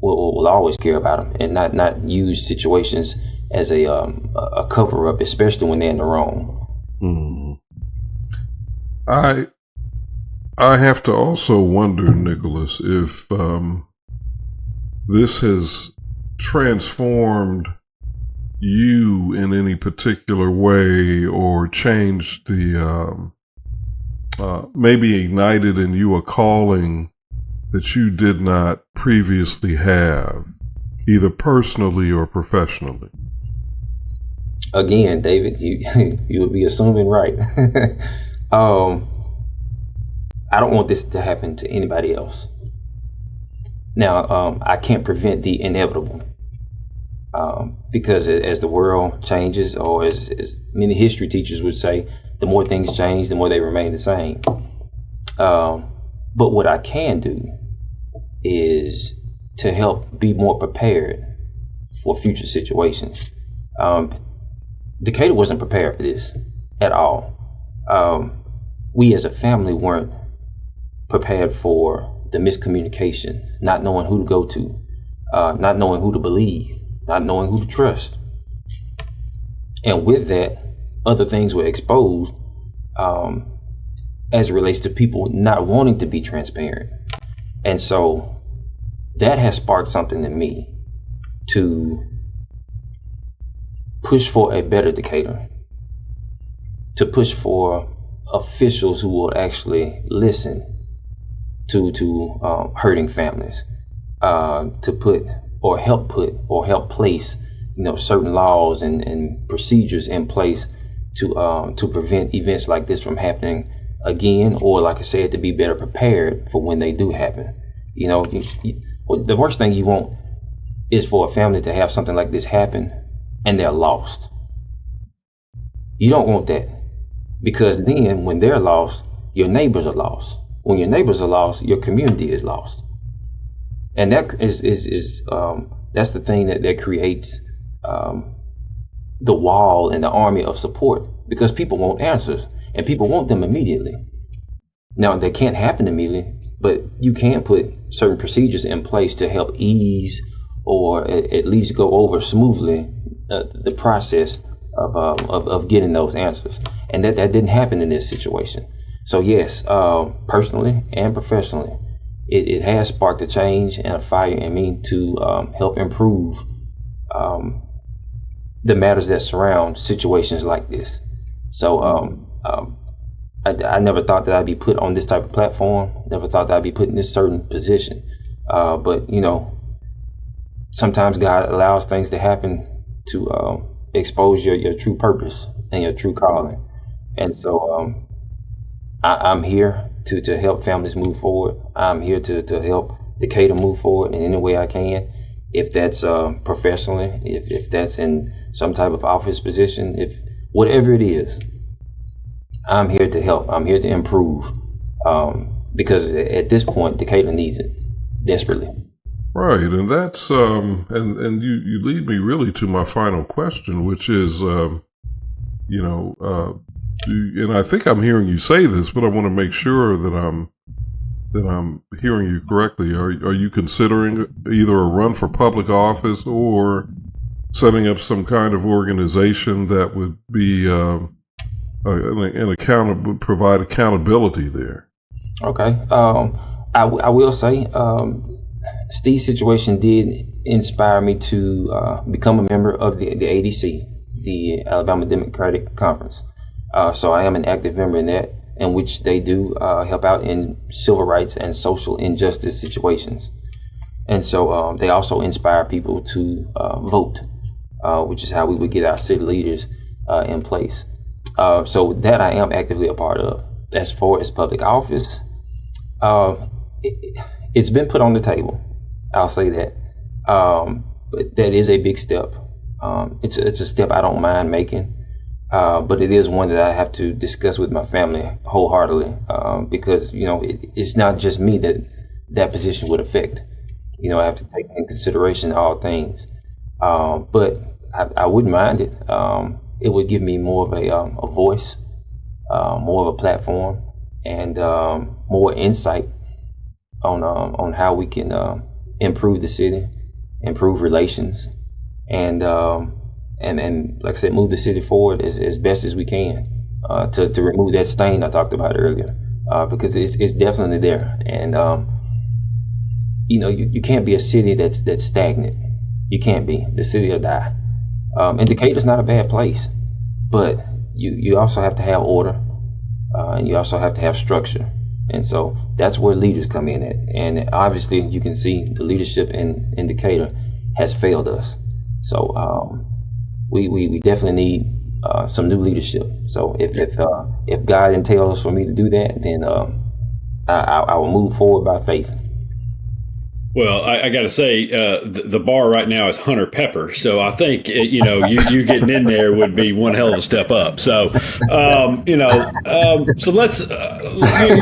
will always care about them and not use situations as a cover up, especially when they're in the wrong. I have to also wonder, Nicholas, if this has transformed you in any particular way, or changed the maybe ignited in you a calling that you did not previously have, either personally or professionally. Again, David, you would be assuming right. I don't want this to happen to anybody else. Now, I can't prevent the inevitable, because as the world changes, or as many history teachers would say, the more things change, the more they remain the same. But what I can do is to help be more prepared for future situations. Decatur wasn't prepared for this at all. We as a family weren't prepared for the miscommunication, not knowing who to go to, not knowing who to believe, not knowing who to trust. And with that, other things were exposed as it relates to people not wanting to be transparent. And so that has sparked something in me to push for a better Decatur, to push for officials who will actually listen to hurting families, to put or help place certain laws and procedures in place to prevent events like this from happening again, or like I said, to be better prepared for when they do happen. The worst thing you want is for a family to have something like this happen and they're lost. You don't want that, because then when they're lost, your neighbors are lost. When your neighbors are lost, your community is lost. And that is that's the thing that creates the wall and the army of support, because people want answers and people want them immediately. Now, they can't happen immediately, but you can put certain procedures in place to help ease, or at least go over smoothly the process of getting those answers. And that didn't happen in this situation. So yes, personally and professionally, it has sparked a change and a fire in me to help improve the matters that surround situations like this. So I never thought that I'd be put on this type of platform, never thought that I'd be put in this certain position. But sometimes God allows things to happen to expose your true purpose and your true calling. And so I'm here to help families move forward. I'm here to help Decatur move forward in any way I can. If that's professionally, if that's in some type of office position, if whatever it is, I'm here to help. I'm here to improve, because at this point, Decatur needs it desperately. Right, and that's and you lead me really to my final question, which is and I think I'm hearing you say this, but I want to make sure that I'm hearing you correctly. Are you considering either a run for public office or setting up some kind of organization that would be provide accountability there? Okay. I will say, Steve's situation did inspire me to become a member of the ADC, the Alabama Democratic Conference. So I am an active member in that, in which they do help out in civil rights and social injustice situations. And so they also inspire people to vote, which is how we would get our city leaders in place. So that I am actively a part of. As far as public office, it's been put on the table. I'll say that. But that is a big step. It's a step I don't mind making. But it is one that I have to discuss with my family wholeheartedly, because it's not just me that position would affect. I have to take in consideration all things. But I wouldn't mind it. It would give me more of a voice, more of a platform, and more insight on how we can improve the city, improve relations, and like I said, move the city forward as best as we can to remove that stain I talked about earlier, because it's definitely there. And you can't be a city that's stagnant. You can't be. The city will die. And Decatur's not a bad place, but you also have to have order, and you also have to have structure. And so that's where leaders come in at. And obviously, you can see the leadership in Decatur has failed us. So we definitely need some new leadership. So if God entails for me to do that, then I will move forward by faith. Well, I got to say, the bar right now is Hunter Pepper, so I think you getting in there would be one hell of a step up. So, so let's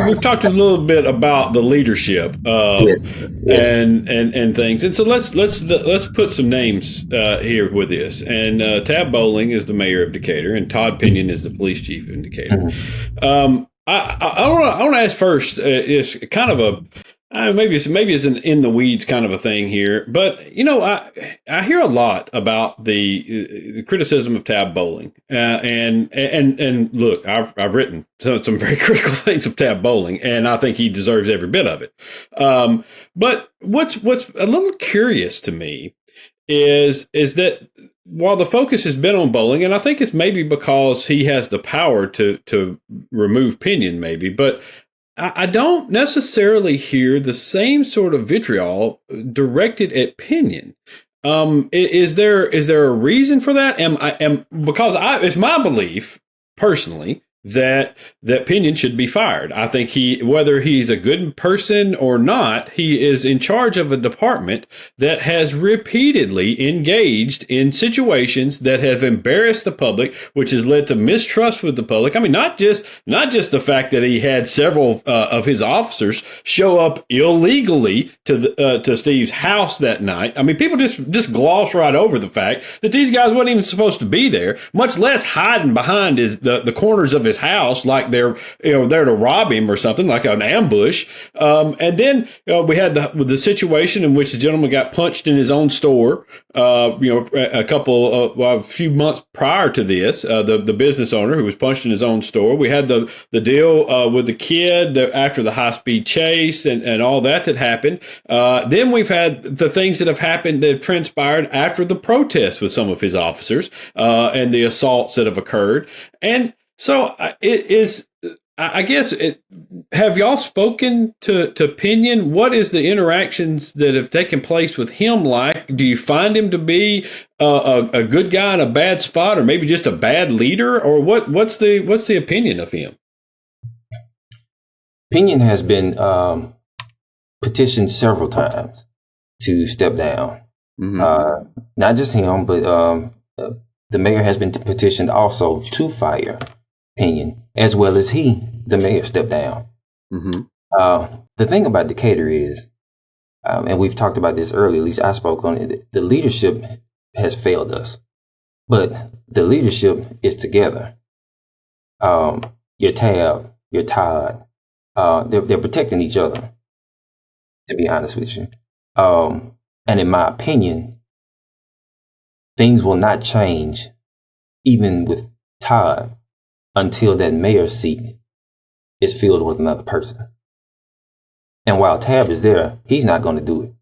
we've talked a little bit about the leadership Yes. and things, and so let's put some names here with this. And Tab Bowling is the mayor of Decatur, and Todd Pinion is the police chief in Decatur. Mm-hmm. I want to ask first. It's kind of a maybe it's an in the weeds kind of a thing here, but I hear a lot about the criticism of Tab Bowling, and look, I've written some very critical things of Tab Bowling, and I think he deserves every bit of it. But what's a little curious to me is that while the focus has been on Bowling, and I think it's maybe because he has the power to remove Pinion, maybe, but I don't necessarily hear the same sort of vitriol directed at Pinion. Is there a reason for that? Because it's my belief personally that Pinion should be fired. I think whether he's a good person or not, he is in charge of a department that has repeatedly engaged in situations that have embarrassed the public, which has led to mistrust with the public. I mean, not just the fact that he had several of his officers show up illegally to Steve's house that night. I mean, people just gloss right over the fact that these guys weren't even supposed to be there, much less hiding behind the corners of his house like they're there to rob him or something, like an ambush. And then we had the situation in which the gentleman got punched in his own store. A few months prior to this, the business owner who was punched in his own store. We had the deal with the kid after the high speed chase and all that happened. Then we've had the things that have happened that transpired after the protest with some of his officers and the assaults that have occurred. And so have y'all spoken to Pinion? What is the interactions that have taken place with him like? Do you find him to be a good guy in a bad spot, or maybe just a bad leader, or what's the opinion of him? Pinion has been petitioned several times to step down. Mm-hmm. Not just him, but the mayor has been petitioned also to fire Pinion, as well as the mayor, stepped down. Mm-hmm. The thing about Decatur is, and we've talked about this earlier, at least I spoke on it, the leadership has failed us, but the leadership is together. Your Tab, your Todd, they're protecting each other, to be honest with you. And in my opinion, things will not change, even with Todd, until that mayor's seat is filled with another person. And while Tab is there, he's not going to do it.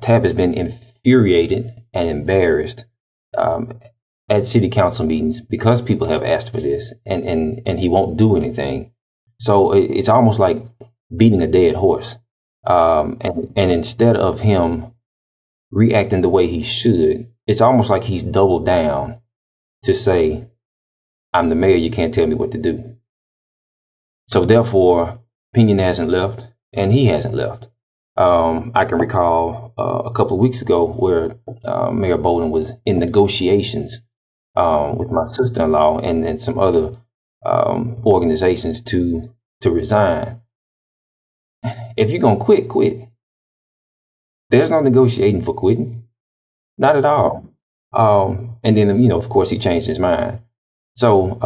Tab has been infuriated and embarrassed at city council meetings because people have asked for this, and he won't do anything. So it's almost like beating a dead horse. And instead of him reacting the way he should, it's almost like he's doubled down to say, I'm the mayor, you can't tell me what to do. So therefore, Pinion hasn't left, and he hasn't left. I can recall a couple of weeks ago where Mayor Bowling was in negotiations with my sister-in-law and some other organizations to resign. If you're going to quit. There's no negotiating for quitting. Not at all. And then, of course, he changed his mind. So,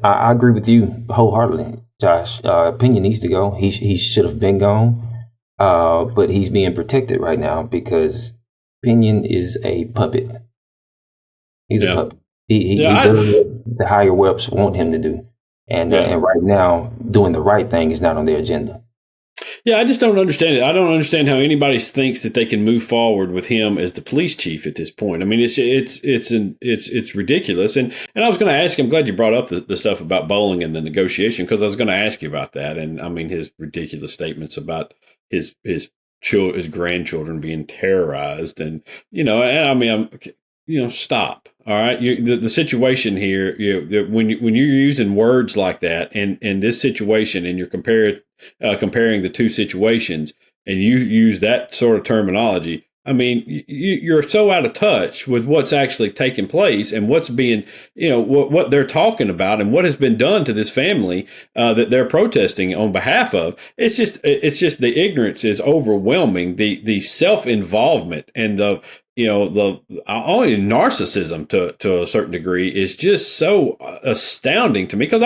I agree with you wholeheartedly, Josh. Pinion needs to go. He should have been gone. but he's being protected right now because Pinion is a puppet. He's a Yeah. puppet. He Yeah. does what the higher ups want him to do, and right now doing the right thing is not on their agenda. Yeah, I just don't understand it. I don't understand how anybody thinks that they can move forward with him as the police chief at this point. I mean, it's ridiculous. And I was going to ask you, I'm glad you brought up the stuff about bowling and the negotiation, because I was going to ask you about that. And I mean, his ridiculous statements about his grandchildren being terrorized, and and I mean, stop. All right, the situation here, when you're using words like that in this situation, and you're comparing the two situations, and you use that sort of terminology, I mean, you're so out of touch with what's actually taking place and what's being, what they're talking about and what has been done to this family that they're protesting on behalf of. It's just the ignorance is overwhelming. The self-involvement and the only narcissism to a certain degree is just so astounding to me, because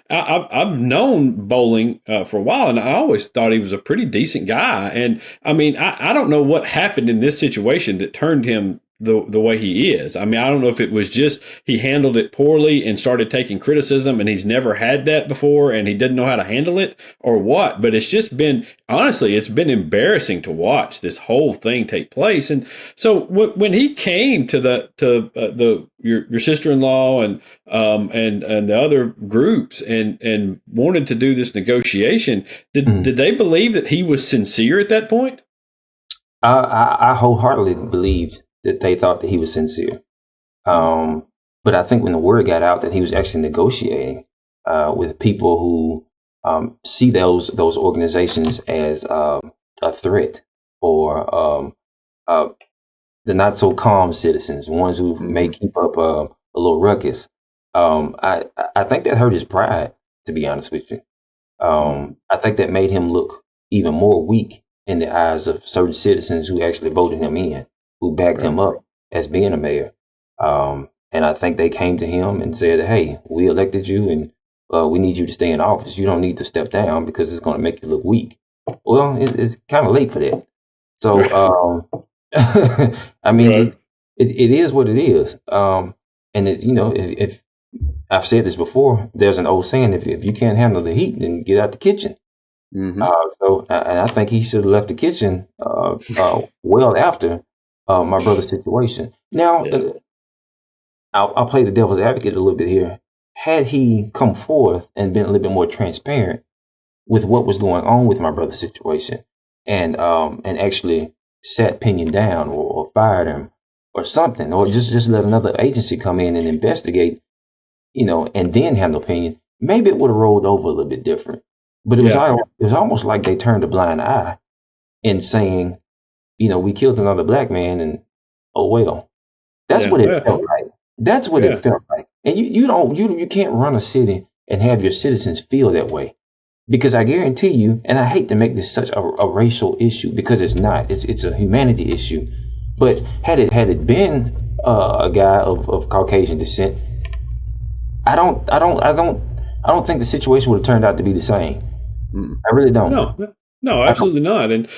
I've known Bowling for a while, and I always thought he was a pretty decent guy. And I mean, I don't know what happened in this situation that turned him the way he is. I mean, I don't know if it was just he handled it poorly and started taking criticism, and he's never had that before and he didn't know how to handle it, or what. But it's just been, honestly, it's been embarrassing to watch this whole thing take place. And so when he came to your sister-in-law and the other groups and wanted to do this negotiation, did they believe that he was sincere at that point? I wholeheartedly believed that they thought that he was sincere. But I think when the word got out that he was actually negotiating with people who see those organizations as a threat, or the not so calm citizens, ones who may keep up a little ruckus, I think that hurt his pride, to be honest with you. I think that made him look even more weak in the eyes of certain citizens who actually voted him in, who backed him up as being a mayor. And I think they came to him and said, hey, we elected you, and we need you to stay in office. You don't need to step down because it's going to make you look weak. Well, it's kind of late for that. So, I mean, it is what it is. And, if I've said this before, there's an old saying, if you can't handle the heat, then get out the kitchen. And I think he should have left the kitchen well after my brother's situation. Now, I'll play the devil's advocate a little bit here. Had he come forth and been a little bit more transparent with what was going on with my brother's situation, and actually sat Pinion down, or fired him or something, or just let another agency come in and investigate, and then handle Pinion, maybe it would have rolled over a little bit different. But it was almost like they turned a blind eye in saying, we killed another black man, and oh well. That's what it felt like. That's what it felt like. And you can't run a city and have your citizens feel that way, because I guarantee you, and I hate to make this such a racial issue, because it's not. It's a humanity issue. But had it been a guy of Caucasian descent, I don't think the situation would have turned out to be the same. I really don't. No, absolutely not. And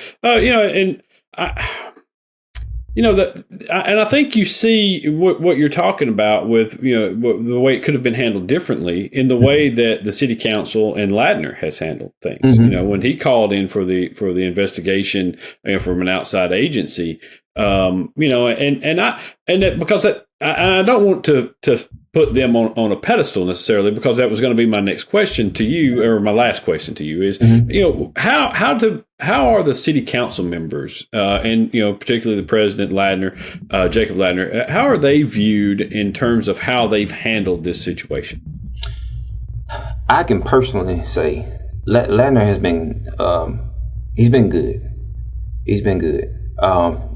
I think you see what you're talking about with the way it could have been handled differently in the way that the city council and Ladner has handled things. When he called in for the investigation from an outside agency, because I don't want to put them on a pedestal necessarily, because that was going to be my next question to you, or my last question to you is, how are the city council members, and particularly the president Ladner, Jacob Ladner, how are they viewed in terms of how they've handled this situation? I can personally say Ladner has been, he's been good. He's been good.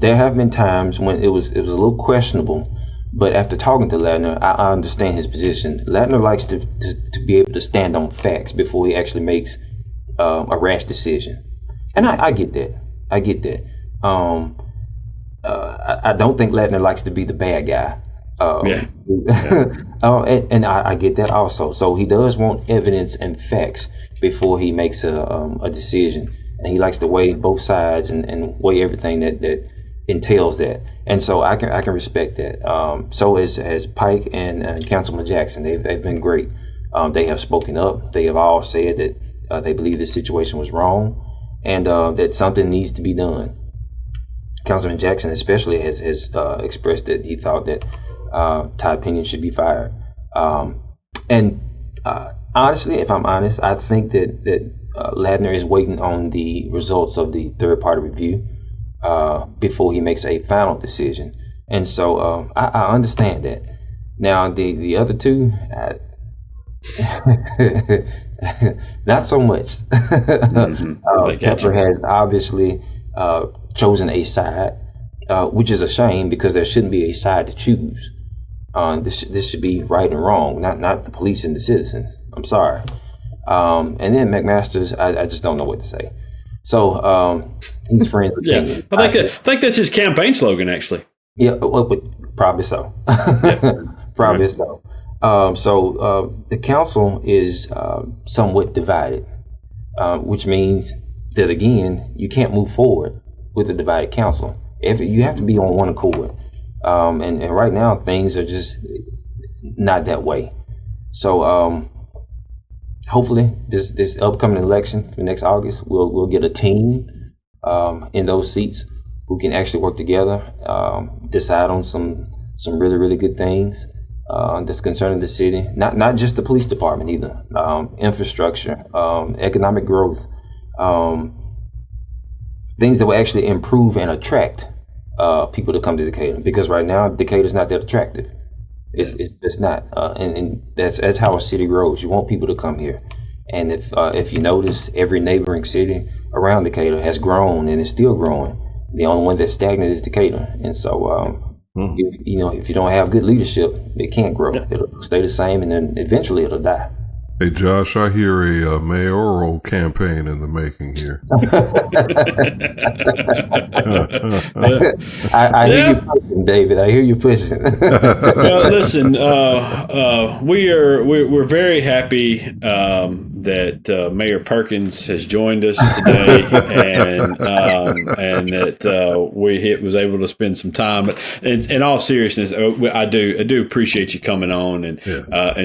There have been times when it was a little questionable, but after talking to Ladner, I understand his position. Ladner likes to be able to stand on facts before he actually makes a rash decision, and I get that. I get that. I don't think Ladner likes to be the bad guy. And I get that also. So he does want evidence and facts before he makes a decision. and he likes to weigh both sides and weigh everything that entails that. And so I can respect that. So as Pike and Councilman Jackson, they've been great. They have spoken up. They have all said that they believe this situation was wrong, and that something needs to be done. Councilman Jackson especially has expressed that he thought that Todd Pinion should be fired. And honestly, if I'm honest, I think that Ladner is waiting on the results of the third-party review before he makes a final decision. And so I understand that. Now, the other two, not so much. Pepper has obviously chosen a side, which is a shame because there shouldn't be a side to choose. This should be right and wrong, not the police and the citizens. I'm sorry. And then McMaster's, I just don't know what to say. So he's friends with yeah. I think that's his campaign slogan, actually. Yeah, probably so. Probably so. So the council is somewhat divided, which means that, again, you can't move forward with a divided council. You have to be on one accord. And right now, things are just not that way. So hopefully this upcoming election for next August, we'll get a team in those seats who can actually work together, decide on some really, really good things that's concerning the city. Not just the police department either. Infrastructure, economic growth, things that will actually improve and attract people to come to Decatur. Because right now, Decatur's not that attractive. It's not, and that's how a city grows. You want people to come here, and if you notice, every neighboring city around Decatur has grown and is still growing. The only one that's stagnant is Decatur, and so if you don't have good leadership, it can't grow. It'll stay the same, and then eventually it'll die. Hey, Josh, I hear a mayoral campaign in the making here. I hear you pushing, David. I hear you pushing. Well, listen, we're very happy that Mayor Perkins has joined us today, and that we was able to spend some time. But in all seriousness, I do appreciate you coming on and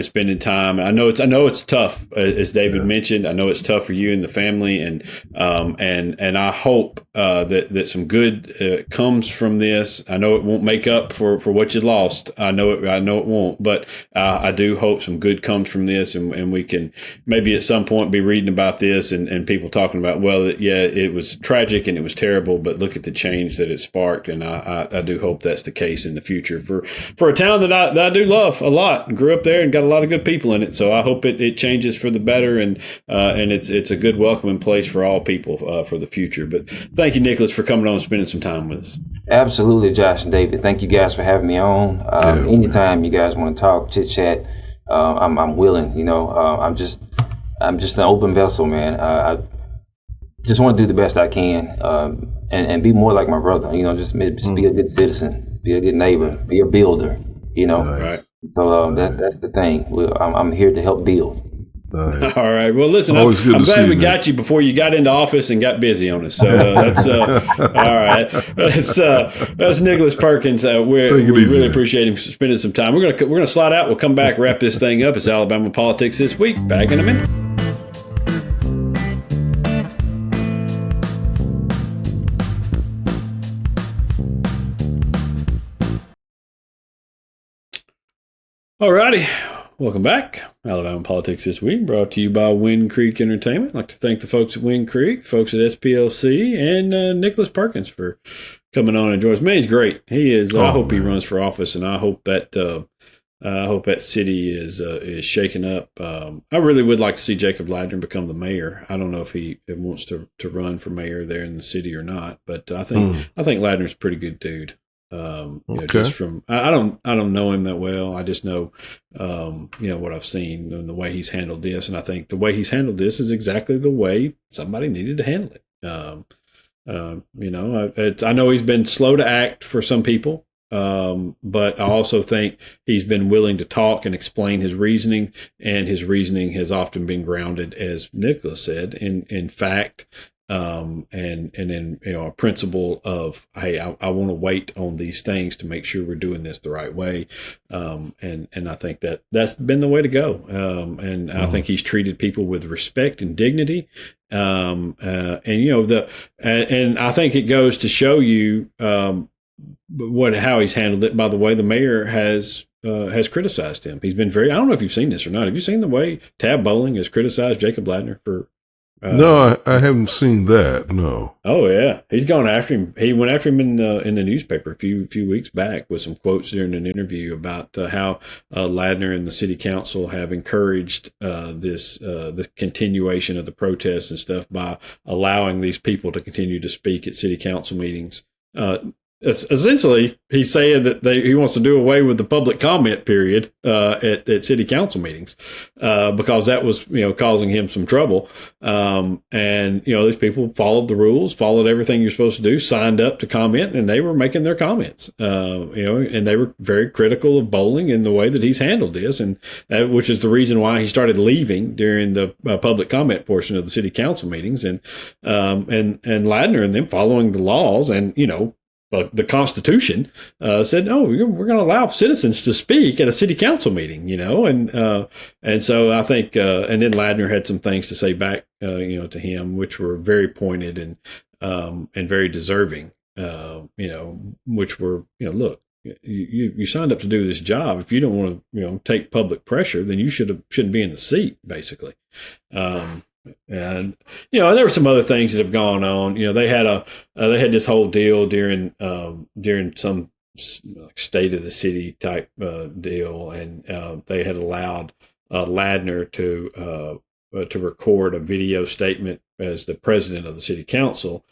spending time. I know it's tough, as David mentioned. I know it's tough for you and the family, and I hope that some good comes from this. I know it won't make up for what you lost. I know it won't, but I do hope some good comes from this, and we can maybe at some point be reading about this and people talking about, well, it was tragic and it was terrible, but look at the change that it sparked, and I do hope that's the case in the future for a town that I do love a lot. Grew up there and got a lot of good people in it, so I hope it changes for the better, and it's a good welcoming place for all people for the future. But thank you, Nicholas, for coming on and spending some time with us. Absolutely, Josh and David. Thank you guys for having me on. Anytime you guys want to talk, chit chat, I'm willing. I'm just an open vessel, man. I just want to do the best I can, and be more like my brother. Just be a good citizen, be a good neighbor, be a builder. Right. So that's the thing. I'm here to help build. Nice. All right. Well, listen, I'm glad we got you before you got into office and got busy on us. So that's all right. That's Nicholas Perkins. We really appreciate him spending some time. We're gonna slide out. We'll come back, wrap this thing up. It's Alabama Politics This Week. Back in a minute. All righty. Welcome back. Alabama Politics This Week, brought to you by Wind Creek Entertainment. I'd like to thank the folks at Wind Creek, folks at SPLC, and Nicholas Perkins for coming on and joining us. Man, he's great. He is. I hope he runs for office, and I hope that city is shaken up. I really would like to see Jacob Ladner become the mayor. I don't know if he wants to run for mayor there in the city or not, but I think Ladner's a pretty good dude. Just from I don't know him that well. I just know what I've seen and the way he's handled this, and I think the way he's handled this is exactly the way somebody needed to handle it. I know he's been slow to act for some people, but I also think he's been willing to talk and explain his reasoning, and his reasoning has often been grounded, as Nicholas said, in fact. And then a principle of, hey, I want to wait on these things to make sure we're doing this the right way, and I think that's been the way to go. And I think he's treated people with respect and dignity, and I think it goes to show you how he's handled it. By the way, the mayor has criticized him. He's been very. I don't know if you've seen this or not. Have you seen the way Tab Bowling has criticized Jacob Ladner for? No, I haven't seen that. No. Oh yeah, he's gone after him. He went after him in the newspaper a few weeks back with some quotes during an interview about how Ladner and the city council have encouraged the continuation of the protests and stuff by allowing these people to continue to speak at city council meetings. Essentially, he's saying that he wants to do away with the public comment period at city council meetings because that was causing him some trouble. And these people followed the rules, followed everything you're supposed to do, signed up to comment, and they were making their comments. And they were very critical of Bowling and the way that he's handled this, and which is the reason why he started leaving during the public comment portion of the city council meetings. And Ladner and them following the laws and the Constitution said, no, we're going to allow citizens to speak at a city council meeting, and so I think, and then Ladner had some things to say back, to him, which were very pointed and very deserving, which were, look, you signed up to do this job. If you don't want to, take public pressure, then you shouldn't be in the seat, basically. And there were some other things that have gone on. They had this whole deal during some state of the city type deal, and they had allowed Ladner to record a video statement as the president of the city council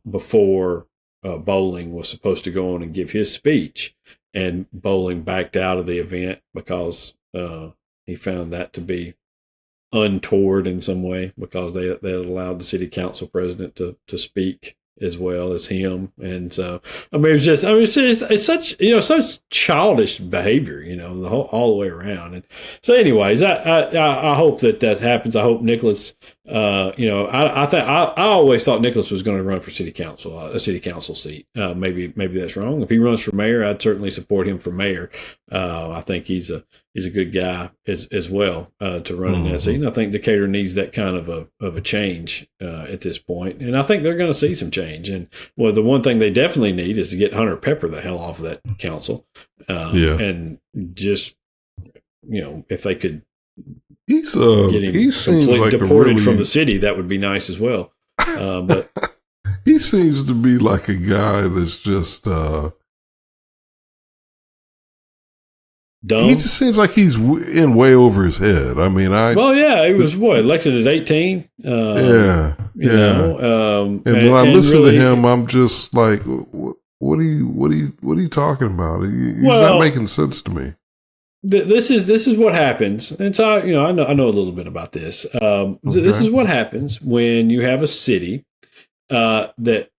before Bowling was supposed to go on and give his speech, and Bowling backed out of the event because he found that to be untoward in some way, because they allowed the city council president to speak as well as him. And so, it's such childish behavior, all the way around. And so anyways, I hope that happens. I hope Nicholas, I always thought Nicholas was going to run for city council, a city council seat. Maybe that's wrong. If he runs for mayor, I'd certainly support him for mayor. I think he's a good guy as well to run in that seat. And I think Decatur needs that kind of a change at this point. And I think they're going to see some change. And the one thing they definitely need is to get Hunter Pepper the hell off of that council. And just, if they could get him completely deported from the city, that would be nice as well. But he seems to be like a guy that's just dumb. He just seems like he's in way over his head. I mean, he was elected at 18. And when I listen to him, I'm just like, what are you talking about? He's not making sense to me. This is what happens, and so I know a little bit about this. Okay. This is what happens when you have a city that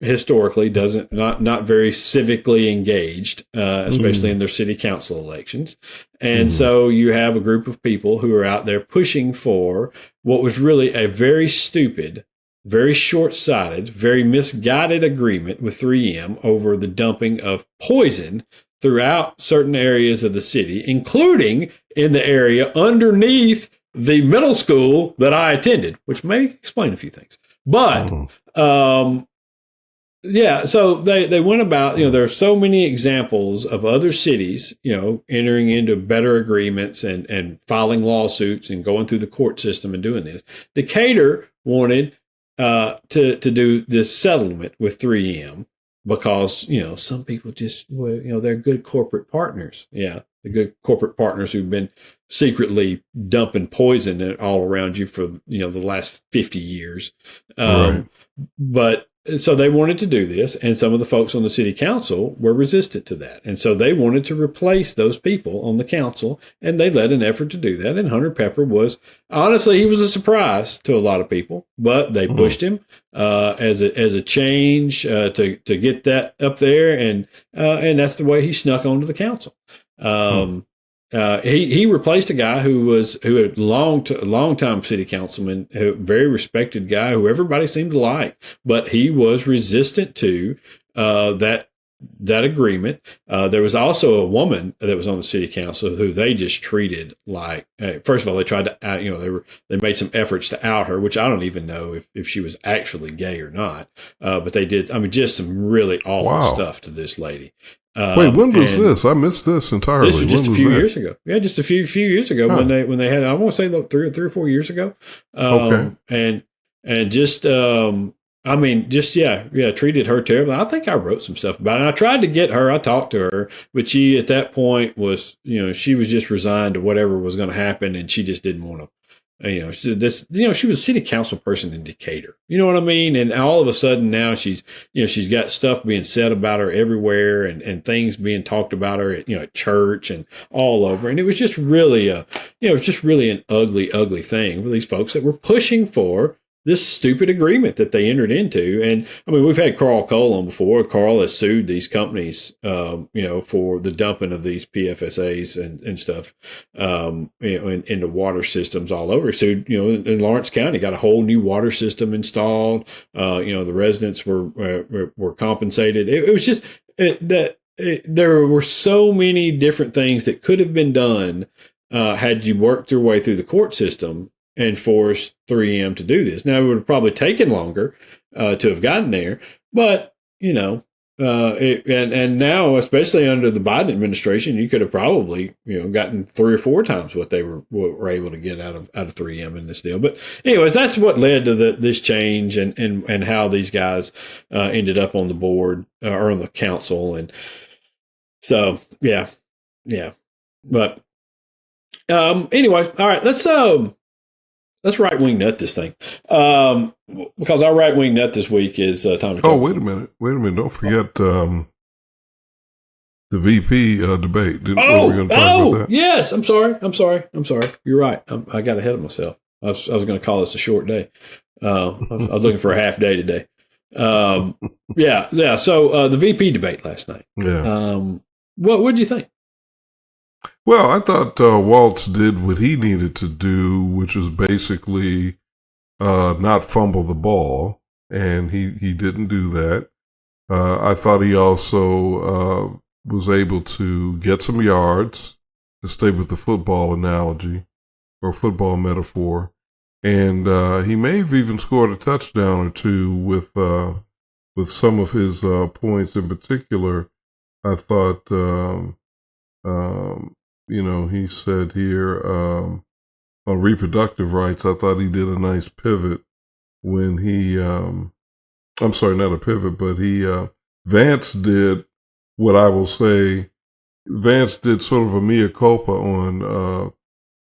historically not very civically engaged, especially in their city council elections. And so you have a group of people who are out there pushing for what was really a very stupid, very short-sighted, very misguided agreement with 3M over the dumping of poison throughout certain areas of the city, including in the area underneath the middle school that I attended, which may explain a few things. But so they went about, there are so many examples of other cities, entering into better agreements and filing lawsuits and going through the court system and doing this. Decatur wanted to do this settlement with 3M because, some people just, they're good corporate partners. Yeah. The good corporate partners who've been secretly dumping poison all around you for, the last 50 years. Right. But so they wanted to do this, and some of the folks on the city council were resistant to that. And so they wanted to replace those people on the council, and they led an effort to do that. And Hunter Pepper he was a surprise to a lot of people, but they pushed him as a change to get that up there. And that's the way he snuck onto the council. he replaced a guy who had long time city councilman, very respected guy who everybody seemed to like, but he was resistant to that agreement. There was also a woman that was on the city council who they just treated like, first of all, they tried to out, they made some efforts to out her, which I don't even know if she was actually gay or not. But they did, I mean, just some really awful stuff to this lady. Wait, when was this? I missed this entirely. This was just a few years ago. Yeah, just a few years ago when they had, I want to say 3 or 4 years ago. And just, I mean, just, treated her terribly. I think I wrote some stuff about it. I tried to get her, I talked to her, but she, at that point was, she was just resigned to whatever was going to happen. And she just didn't want to, she was a city council person in Decatur. You know what I mean? And all of a sudden now she's got stuff being said about her everywhere and things being talked about her at church and all over. And it was just really an ugly, ugly thing for these folks that were pushing for this stupid agreement that they entered into. And I mean, we've had Carl Cole on before. Carl has sued these companies, for the dumping of these PFSAs and stuff, into water systems all over. So, in Lawrence County, got a whole new water system installed. The residents were compensated. It was just there were so many different things that could have been done had you worked your way through the court system and forced 3M to do this. Now, it would have probably taken longer to have gotten there, but, and now, especially under the Biden administration, you could have probably, gotten 3 or 4 times what they were able to get out of 3M in this deal. But anyways, that's what led to this change and how these guys ended up on the board or on the council. And so, yeah. But anyway, all right, let's right wing nut this thing, because our right wing nut this week is Tommy. Oh, wait a minute! Don't forget the VP debate. Were we gonna talk about that? Yes. I'm sorry. You're right. I got ahead of myself. I was going to call this a short day. I was looking for a half day today. Yeah. So the VP debate last night. Yeah. What did you think? Well, I thought Waltz did what he needed to do, which was basically not fumble the ball, and he didn't do that. I thought he also was able to get some yards, to stay with the football analogy or football metaphor, and he may have even scored a touchdown or two with some of his points. In particular, I thought. He said here on reproductive rights, I thought he did a nice pivot when he, I'm sorry, not a pivot, but Vance did what I will say, Vance did sort of a mea culpa on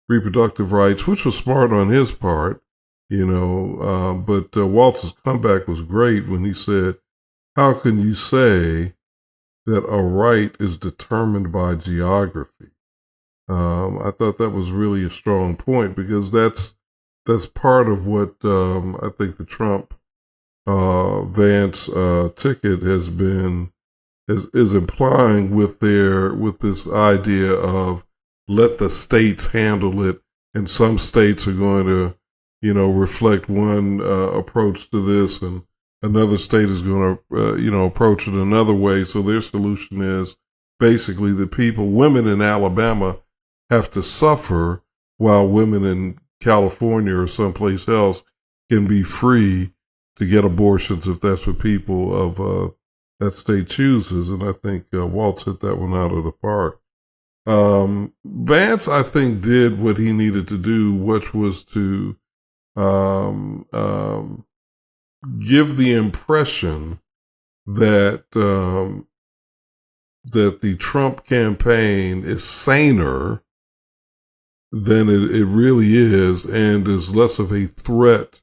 reproductive rights, which was smart on his part, but Waltz's comeback was great when he said, how can you say that a right is determined by geography? I thought that was really a strong point, because that's part of what I think the Trump Vance ticket is implying with this idea of let the states handle it, and some states are going to reflect one approach to this, and another state is going to approach it another way. So their solution is basically that women in Alabama have to suffer while women in California or someplace else can be free to get abortions if that's what people of that state chooses. And I think Waltz hit that one out of the park. Vance, I think, did what he needed to do, which was to give the impression that that the Trump campaign is saner than it really is, and is less of a threat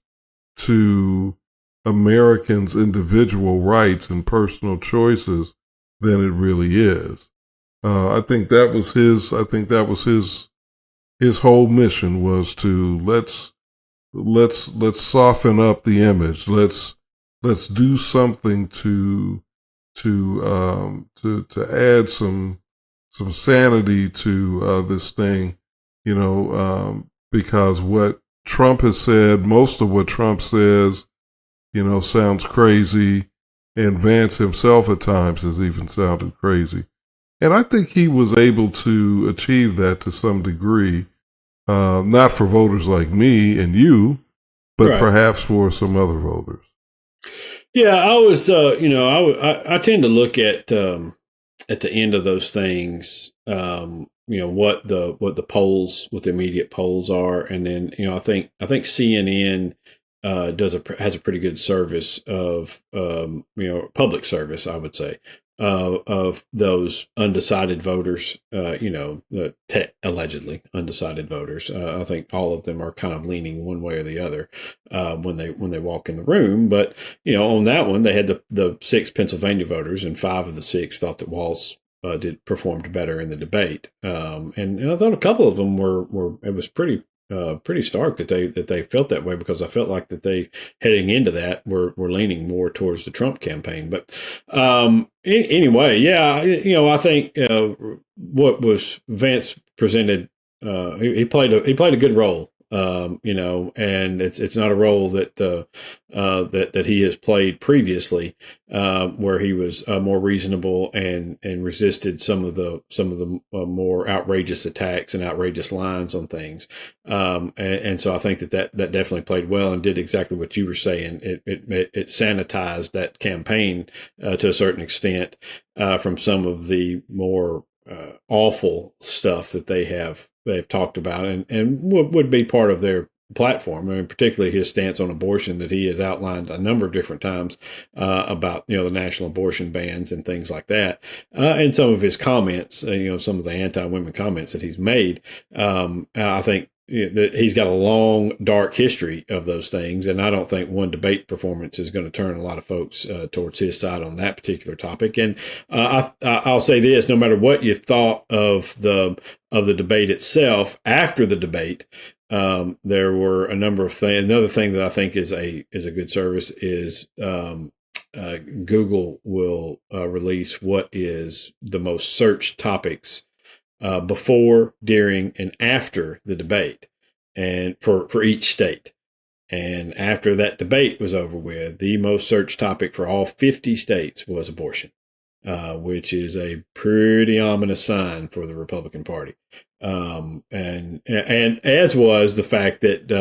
to Americans' individual rights and personal choices than it really is. I think that was his whole mission, was to let's soften up the image. Let's do something to add some sanity to this thing, because what Trump has said, most of what Trump says, sounds crazy, and Vance himself at times has even sounded crazy. And I think he was able to achieve that to some degree, not for voters like me and you, but perhaps for some other voters. Yeah, I was, I tend to look at the end of those things, what the polls, what the immediate polls are, and then I think CNN has a pretty good service of public service, I would say, of those undecided voters, allegedly undecided voters. I think all of them are kind of leaning one way or the other when they walk in the room. But on that one, they had the 6 Pennsylvania voters, and 5 of the 6 thought that Walz performed better in the debate. And I thought a couple of them it was pretty stark that they felt that way, because I felt like that they, heading into that, were leaning more towards the Trump campaign. But anyway, yeah, I think what was Vance presented, he played a good role. And it's not a role that that he has played previously, where he was more reasonable and resisted some of the more outrageous attacks and outrageous lines on things. And so I think that definitely played well and did exactly what you were saying. It sanitized that campaign to a certain extent from some of the more awful stuff that they've talked about and would be part of their platform. I mean, particularly his stance on abortion that he has outlined a number of different times about the national abortion bans and things like that, and some of his comments, some of the anti-women comments that he's made. I think that he's got a long, dark history of those things, and I don't think one debate performance is going to turn a lot of folks towards his side on that particular topic. And I'll say this: no matter what you thought of the debate itself, after the debate, there were a number of things. Another thing that I think is a good service is Google will release what is the most searched topics before, during, and after the debate, and for each state. And after that debate was over with, the most searched topic for all 50 states was abortion, which is a pretty ominous sign for the Republican Party. And as was the fact that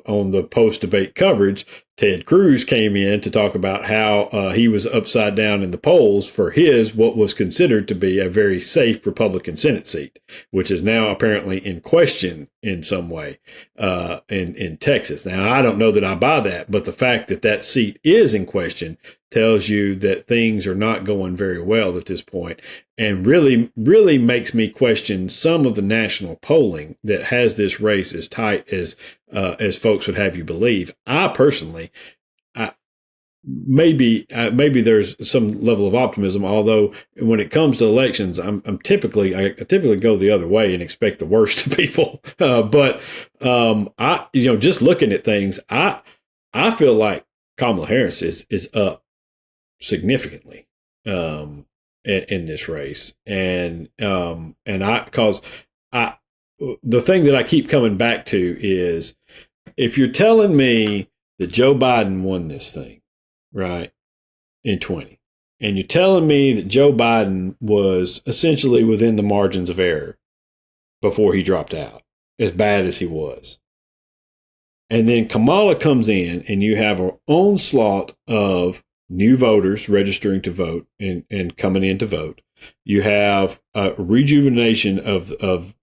on the post-debate coverage, Ted Cruz came in to talk about how he was upside down in the polls for what was considered to be a very safe Republican Senate seat, which is now apparently in question in some way in Texas. Now, I don't know that I buy that, but the fact that seat is in question tells you that things are not going very well at this point, and really, really makes me question some of the national polling that has this race as tight as folks would have you believe. I personally, maybe there's some level of optimism, although when it comes to elections, I typically go the other way and expect the worst of people. But just looking at things, I feel like Kamala Harris is up significantly in this race, and the thing that I keep coming back to is, if you're telling me that Joe Biden won this thing, right, in 20, and you're telling me that Joe Biden was essentially within the margins of error before he dropped out, as bad as he was, and then Kamala comes in and you have an onslaught of new voters registering to vote and coming in to vote. You have a rejuvenation of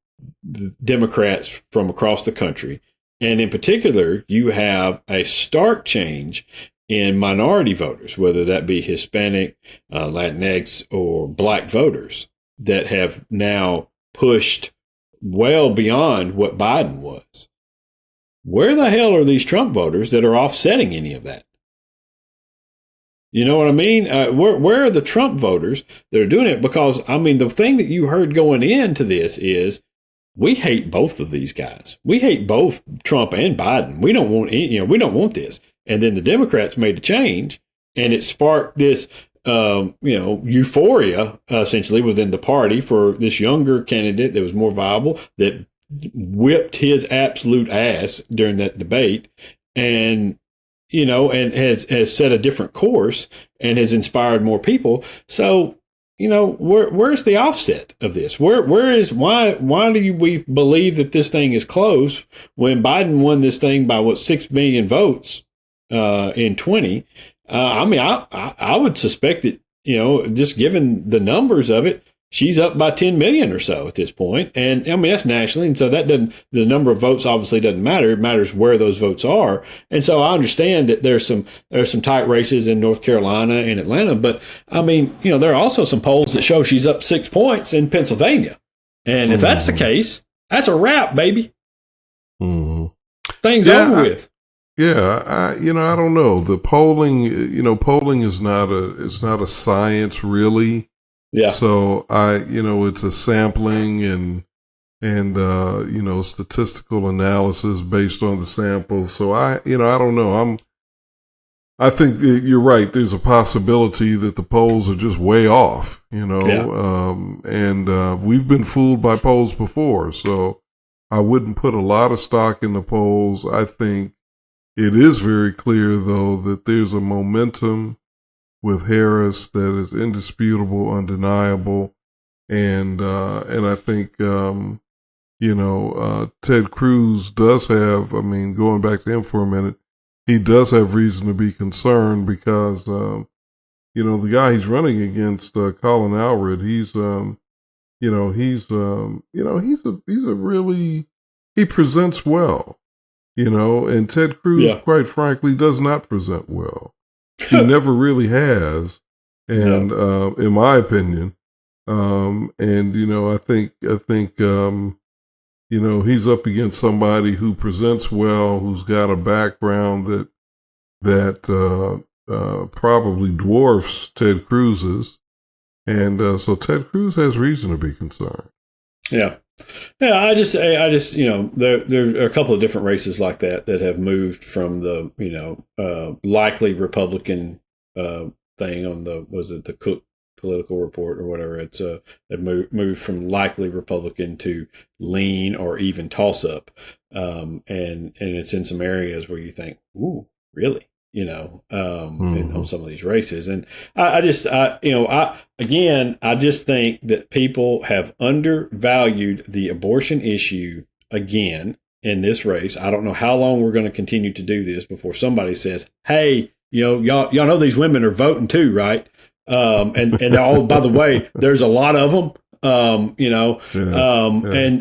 Democrats from across the country. And in particular, you have a stark change in minority voters, whether that be Hispanic, Latinx, or Black voters, that have now pushed well beyond what Biden was. Where the hell are these Trump voters that are offsetting any of that? You know what I mean? Where are the Trump voters that are doing it? Because, I mean, the thing that you heard going into this is, we hate both of these guys. We hate both Trump and Biden. We don't want we don't want this. And then the Democrats made a change, and it sparked this euphoria essentially within the party for this younger candidate that was more viable, that whipped his absolute ass during that debate, and and has set a different course and has inspired more people. So, where's the offset of this? Why do we believe that this thing is close when Biden won this thing by 6 million votes in 20? I would suspect that, just given the numbers of it, she's up by 10 million or so at this point. And that's nationally. And so the number of votes obviously doesn't matter. It matters where those votes are. And so I understand that there's some tight races in North Carolina and Atlanta, but there are also some polls that show she's up 6 points in Pennsylvania. And if that's the case, that's a wrap, baby. Mm-hmm. Things over with. Yeah, I don't know. The polling, polling is not a science really. Yeah. So it's a sampling and statistical analysis based on the samples. So I don't know. I think that you're right. There's a possibility that the polls are just way off, and we've been fooled by polls before. So I wouldn't put a lot of stock in the polls. I think it is very clear though that there's a momentum with Harris that is indisputable, undeniable, and I think Ted Cruz does have. Going back to him for a minute, he does have reason to be concerned because the guy he's running against, Colin Alred, he presents well, and Ted Cruz, quite frankly, does not present well. He never really has, and in my opinion, I think he's up against somebody who presents well, who's got a background that probably dwarfs Ted Cruz's, and so Ted Cruz has reason to be concerned. Yeah. Yeah, I just, there are a couple of different races like that have moved from the, likely Republican thing on the Cook Political Report or whatever. It's it moved from likely Republican to lean or even toss up, and it's in some areas where you think, ooh, really? On some of these races. And I just think that people have undervalued the abortion issue again in this race. I don't know how long we're going to continue to do this before somebody says, hey, y'all know these women are voting too, right? And by the way, there's a lot of them. And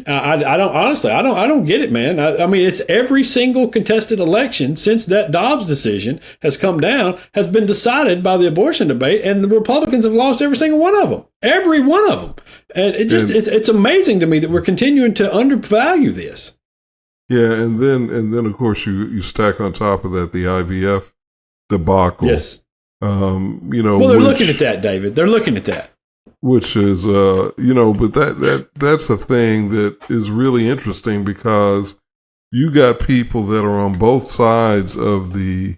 I don't get it, man. It's every single contested election since that Dobbs decision has come down has been decided by the abortion debate, and the Republicans have lost every single one of them, every one of them. And it's amazing to me that we're continuing to undervalue this. Yeah. And then of course you stack on top of that the IVF debacle. Yes. They're looking at that, David. They're looking at that. Which is, but that's a thing that is really interesting because you got people that are on both sides of the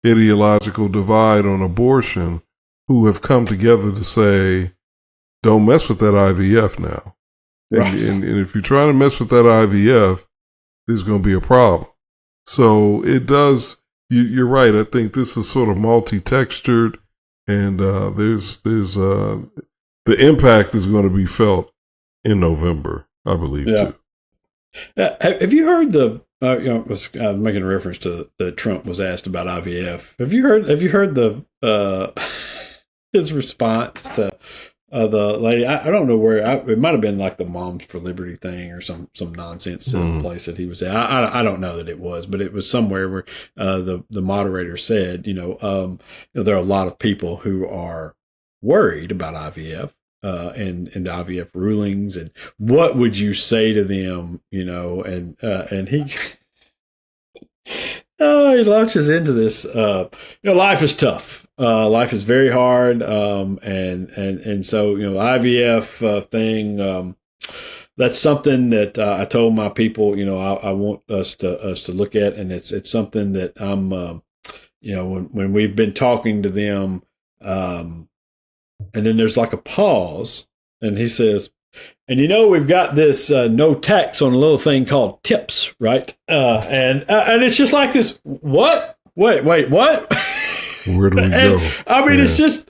ideological divide on abortion who have come together to say, don't mess with that IVF now. Right. And if you're trying to mess with that IVF, there's going to be a problem. So it does, you're right. I think this is sort of multi-textured, and there's the impact is going to be felt in November, I believe, too. Have you heard I was making a reference to that Trump was asked about IVF. Have you heard the his response to the lady? I don't know where. It might have been like the Moms for Liberty thing or some nonsense place that he was at. I don't know that it was, but it was somewhere where the moderator said, there are a lot of people who are worried about IVF and the IVF rulings, and what would you say to them? And he he launches into this. Life is tough. Life is very hard, and so IVF thing. That's something that I told my people. I want us to look at, and it's something that I'm. When we've been talking to them. And then there's like a pause, and he says, and we've got this no tax on a little thing called tips, right? And it's just like this. What? Wait, what? Where do we go? I mean, it's just,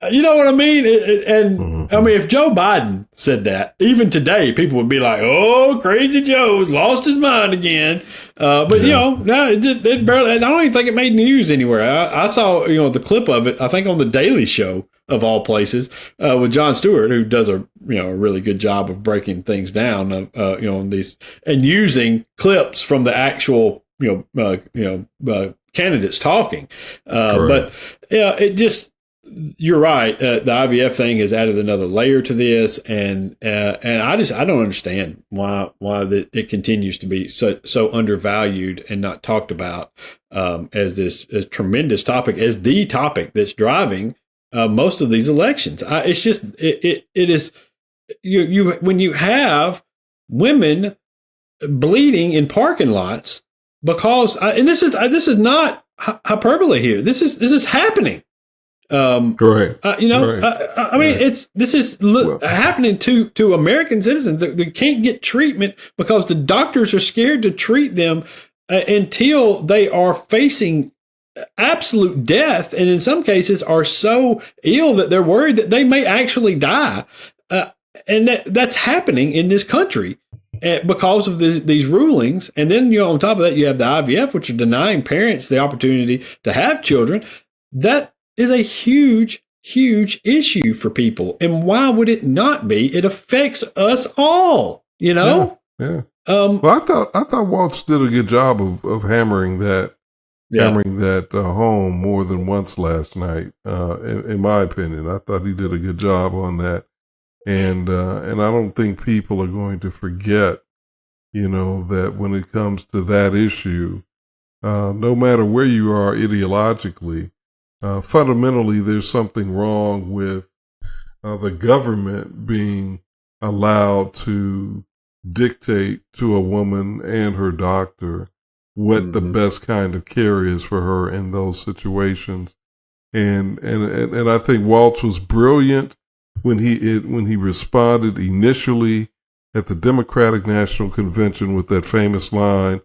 you know what I mean? I mean, if Joe Biden said that, even today, people would be like, "Oh, crazy Joe's lost his mind again." But no, it barely. I don't even think it made news anywhere. I saw the clip of it. I think on the Daily Show of all places with Jon Stewart, who does a really good job of breaking things down. These and using clips from the actual candidates talking. But it just. You're right. The IVF thing has added another layer to this, and I don't understand why it continues to be so undervalued and not talked about as this tremendous topic, as the topic that's driving most of these elections. It's just it is you when you have women bleeding in parking lots because and this is not hyperbole here. This is happening. Correct. I mean, this is happening to American citizens that they can't get treatment because the doctors are scared to treat them until they are facing absolute death, and in some cases are so ill that they're worried that they may actually die. And that's happening in this country because of these rulings. And then on top of that, you have the IVF, which are denying parents the opportunity to have children. That is a huge, huge issue for people. And why would it not be? It affects us all, Yeah. Well, I thought Waltz did a good job of hammering that home more than once last night. In my opinion, I thought he did a good job on that. And I don't think people are going to forget, that when it comes to that issue, no matter where you are ideologically, fundamentally, there's something wrong with the government being allowed to dictate to a woman and her doctor what the best kind of care is for her in those situations. And I think Waltz was brilliant when he responded initially at the Democratic National Convention with that famous line,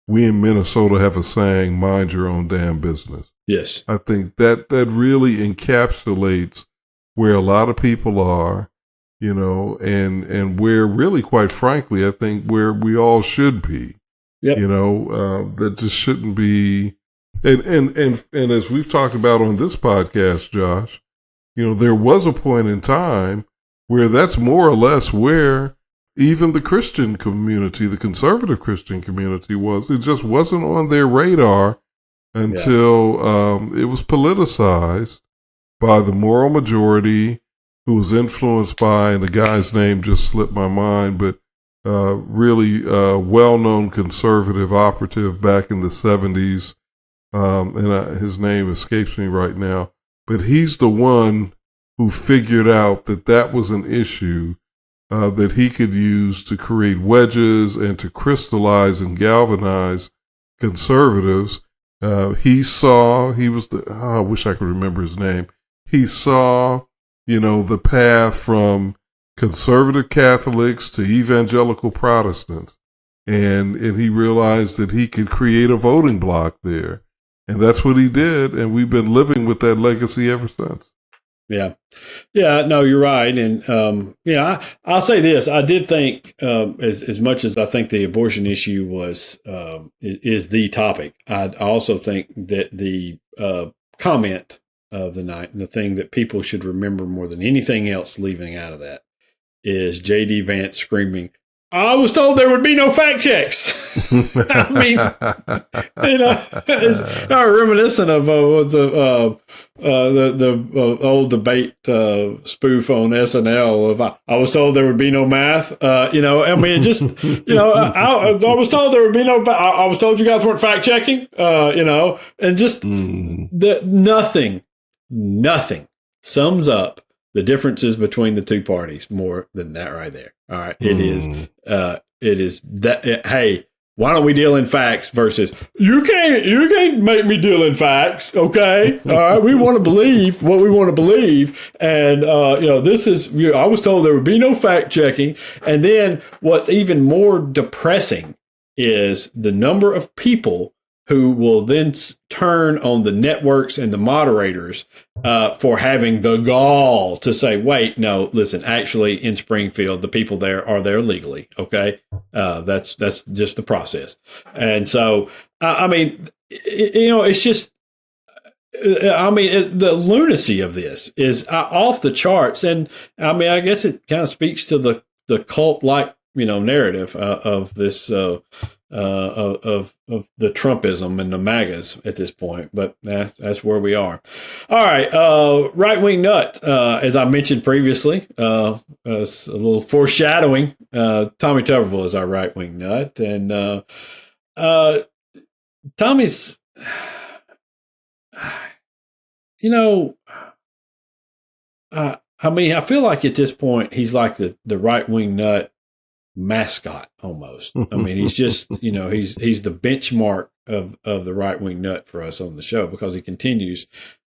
"We in Minnesota have a saying, mind your own damn business." Yes. I think that really encapsulates where a lot of people are, and where really, quite frankly, I think where we all should be. Yep. That just shouldn't be. And as we've talked about on this podcast, Josh, there was a point in time where that's more or less where even the Christian community, the conservative Christian community was. It just wasn't on their radar until it was politicized by the moral majority who was influenced by, and the guy's name just slipped my mind, but really well-known conservative operative back in the 70s, and his name escapes me right now, but he's the one who figured out that was an issue that he could use to create wedges and to crystallize and galvanize conservatives. I wish I could remember his name. He saw, the path from conservative Catholics to evangelical Protestants. And he realized that he could create a voting bloc there. And that's what he did. And we've been living with that legacy ever since. Yeah. No, you're right. And, I'll say this. I did think, as much as I think the abortion issue is the topic, I also think that the comment of the night and the thing that people should remember more than anything else leaving out of that is J.D. Vance screaming, "I was told there would be no fact checks." I mean, it's reminiscent of the old debate spoof on SNL of I was told there would be no math. I mean, just I was told there would be no. I was told you guys weren't fact checking. And just nothing sums up the differences between the two parties more than that right there. All right. It is that. Hey, why don't we deal in facts versus you can't make me deal in facts, okay? All right, we want to believe what we want to believe, and this is. I was told there would be no fact checking, and then what's even more depressing is the number of people who will then turn on the networks and the moderators for having the gall to say, wait, no, listen, actually in Springfield, the people there are there legally. Okay. That's just the process. And so, it's just, the lunacy of this is off the charts. And I guess it kind of speaks to the cult-like, narrative of this, of the Trumpism and the MAGAs at this point, but that's where we are. All right, right-wing nut, as I mentioned previously, it's a little foreshadowing. Tommy Tuberville is our right-wing nut, and Tommy's, I feel like at this point he's like the right-wing nut mascot almost. He's just, he's the benchmark of the right wing nut for us on the show because he continues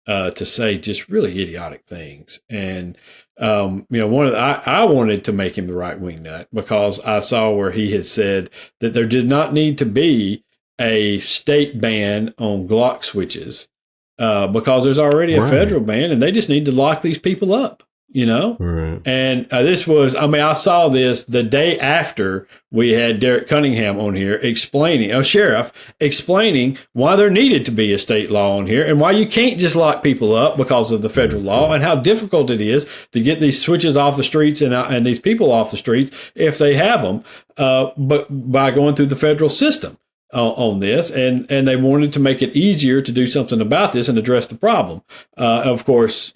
to say just really idiotic things. And, I wanted to make him the right wing nut because I saw where he had said that there did not need to be a state ban on Glock switches because there's already a federal ban and they just need to lock these people up. Right. And this was, I saw this the day after we had Derek Cunningham on here sheriff explaining why there needed to be a state law on here and why you can't just lock people up because of the federal law and how difficult it is to get these switches off the streets and these people off the streets if they have them, but by going through the federal system on this. And they wanted to make it easier to do something about this and address the problem. Of course,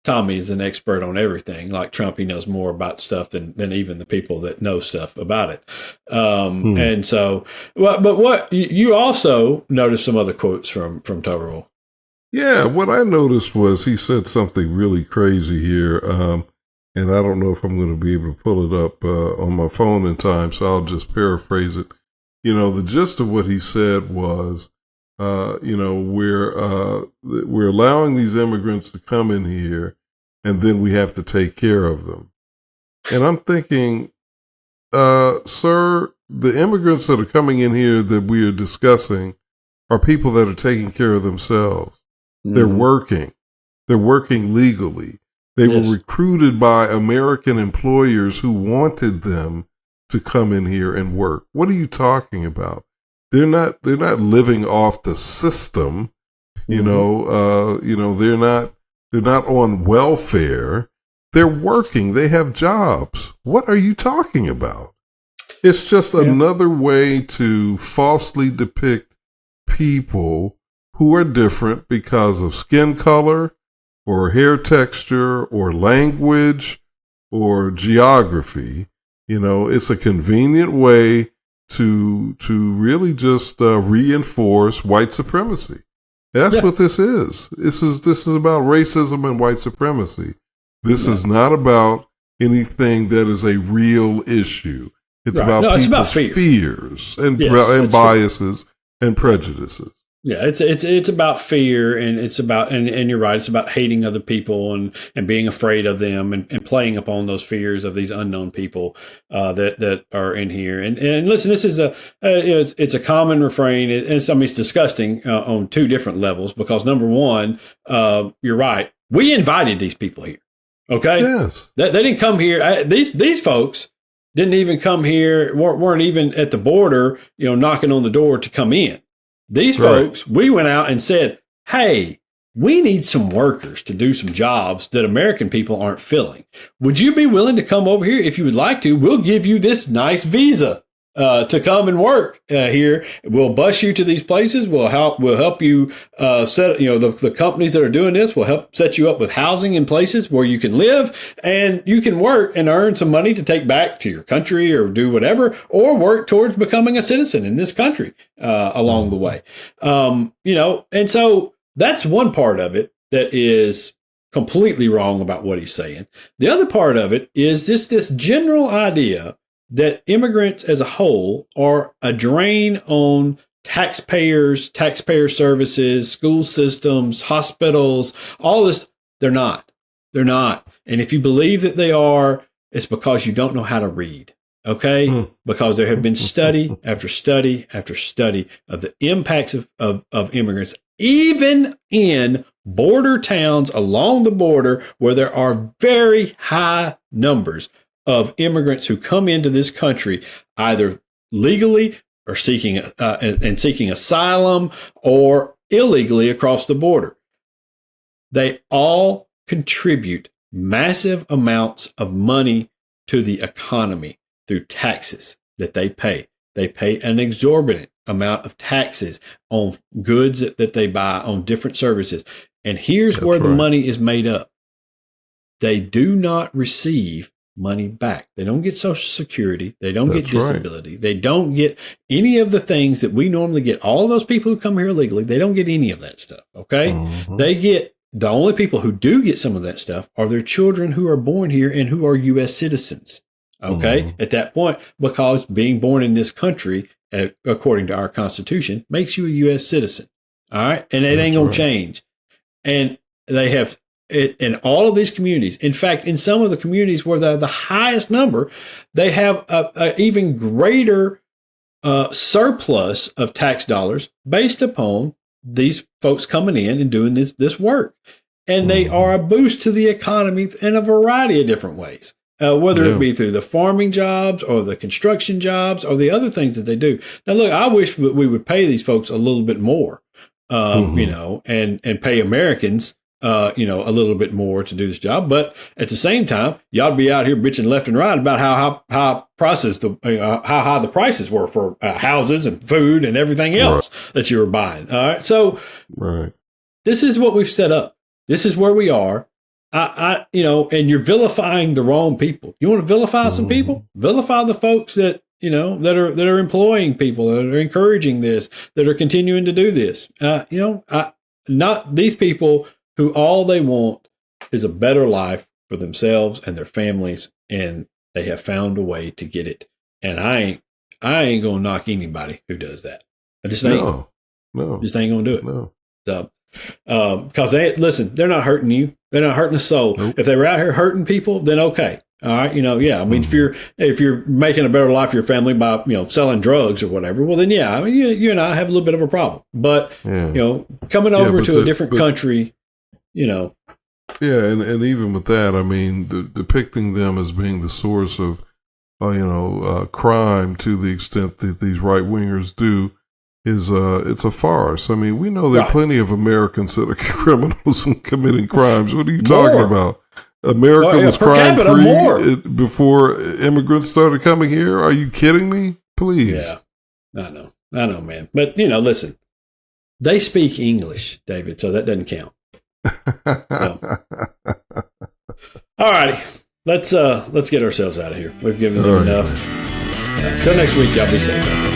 Tommy is an expert on everything. Like Trump, he knows more about stuff than even the people that know stuff about it. And so, but what you also noticed some other quotes from Tuberville. Yeah, what I noticed was he said something really crazy here. And I don't know if I'm going to be able to pull it up on my phone in time, so I'll just paraphrase it. The gist of what he said was, we're allowing these immigrants to come in here and then we have to take care of them. And I'm thinking, sir, the immigrants that are coming in here that we are discussing are people that are taking care of themselves. Mm-hmm. They're working legally. They were recruited by American employers who wanted them to come in here and work. What are you talking about? They're not living off the system, they're not on welfare. They're working. They have jobs. What are you talking about? It's just another way to falsely depict people who are different because of skin color or hair texture or language or geography. It's a convenient way to really just reinforce white supremacy. That's what this is. This is about racism and white supremacy. This is not about anything that is a real issue. It's about people's fears and biases and prejudices. Yeah, it's about fear, and it's about and you're right. It's about hating other people and being afraid of them and playing upon those fears of these unknown people that are in here. And listen, this is it's a common refrain. It's disgusting on two different levels because number one, you're right. We invited these people here. Okay, yes, they didn't come here. These folks didn't even come here. weren't even at the border, knocking on the door to come in. These folks, we went out and said, hey, we need some workers to do some jobs that American people aren't filling. Would you be willing to come over here? If you would like to, we'll give you this nice visa to come and work here. We'll bus you to these places. We'll help you set, the companies that are doing this will help set you up with housing in places where you can live and you can work and earn some money to take back to your country or do whatever, or work towards becoming a citizen in this country along the way. And so that's one part of it that is completely wrong about what he's saying. The other part of it is just this general idea that immigrants as a whole are a drain on taxpayers, taxpayer services, school systems, hospitals, all this. They're not. They're not. And if you believe that they are, it's because you don't know how to read. Okay? Because there have been study after study after study of the impacts of immigrants, even in border towns along the border where there are very high numbers of immigrants who come into this country either legally or seeking asylum or illegally across the border. They all contribute massive amounts of money to the economy through taxes that they pay. They pay an exorbitant amount of taxes on goods that they buy, on different services. And here's where the money is made up. They do not receive money back. They don't get Social Security. They don't get disability. They don't get any of the things that we normally get. All those people who come here illegally, they don't get any of that stuff. Okay. They get, the only people who do get some of that stuff are their children who are born here and who are U.S. citizens. Okay. At that point, because being born in this country, according to our Constitution, makes you a U.S. citizen. All right. And it ain't going to change. And they have it in all of these communities. In fact, in some of the communities where they're the highest number, they have a even greater surplus of tax dollars based upon these folks coming in and doing this work. And they are a boost to the economy in a variety of different ways. Whether it be through the farming jobs or the construction jobs or the other things that they do. Now, look, I wish we would pay these folks a little bit more, you know, and pay Americans, you know, a little bit more to do this job. But at the same time, y'all be out here bitching left and right about how prices, how high the prices were for houses and food and everything else that you were buying. All right. So this is what we've set up. This is where we are. You know, and you're vilifying the wrong people. You want to vilify some people? Vilify the folks that, you know, that are employing people, that are encouraging this, that are continuing to do this. You know, not these people who all they want is a better life for themselves and their families, and they have found a way to get it. And I ain't gonna knock anybody who does that. I just ain't. No, just ain't gonna do it. No. So, because they're not hurting you. They're not hurting a soul. Nope. If they were out here hurting people, then okay. All right. You know, yeah. I mean, if you're making a better life for your family by, you know, selling drugs or whatever, well, then yeah, I mean, you and I have a little bit of a problem. But, you know, coming over to a different country, you know. Yeah. And even with that, I mean, depicting them as being the source of, crime to the extent that these right wingers do, it's a farce. I mean, we know there are plenty of Americans that are criminals and committing crimes. What are you talking about? America was crime-free before immigrants started coming here? Are you kidding me? Please. Yeah, I know, man. But, you know, listen, they speak English, David, so that doesn't count. All righty. Let's get ourselves out of here. We've given them enough. Until next week, y'all be safe.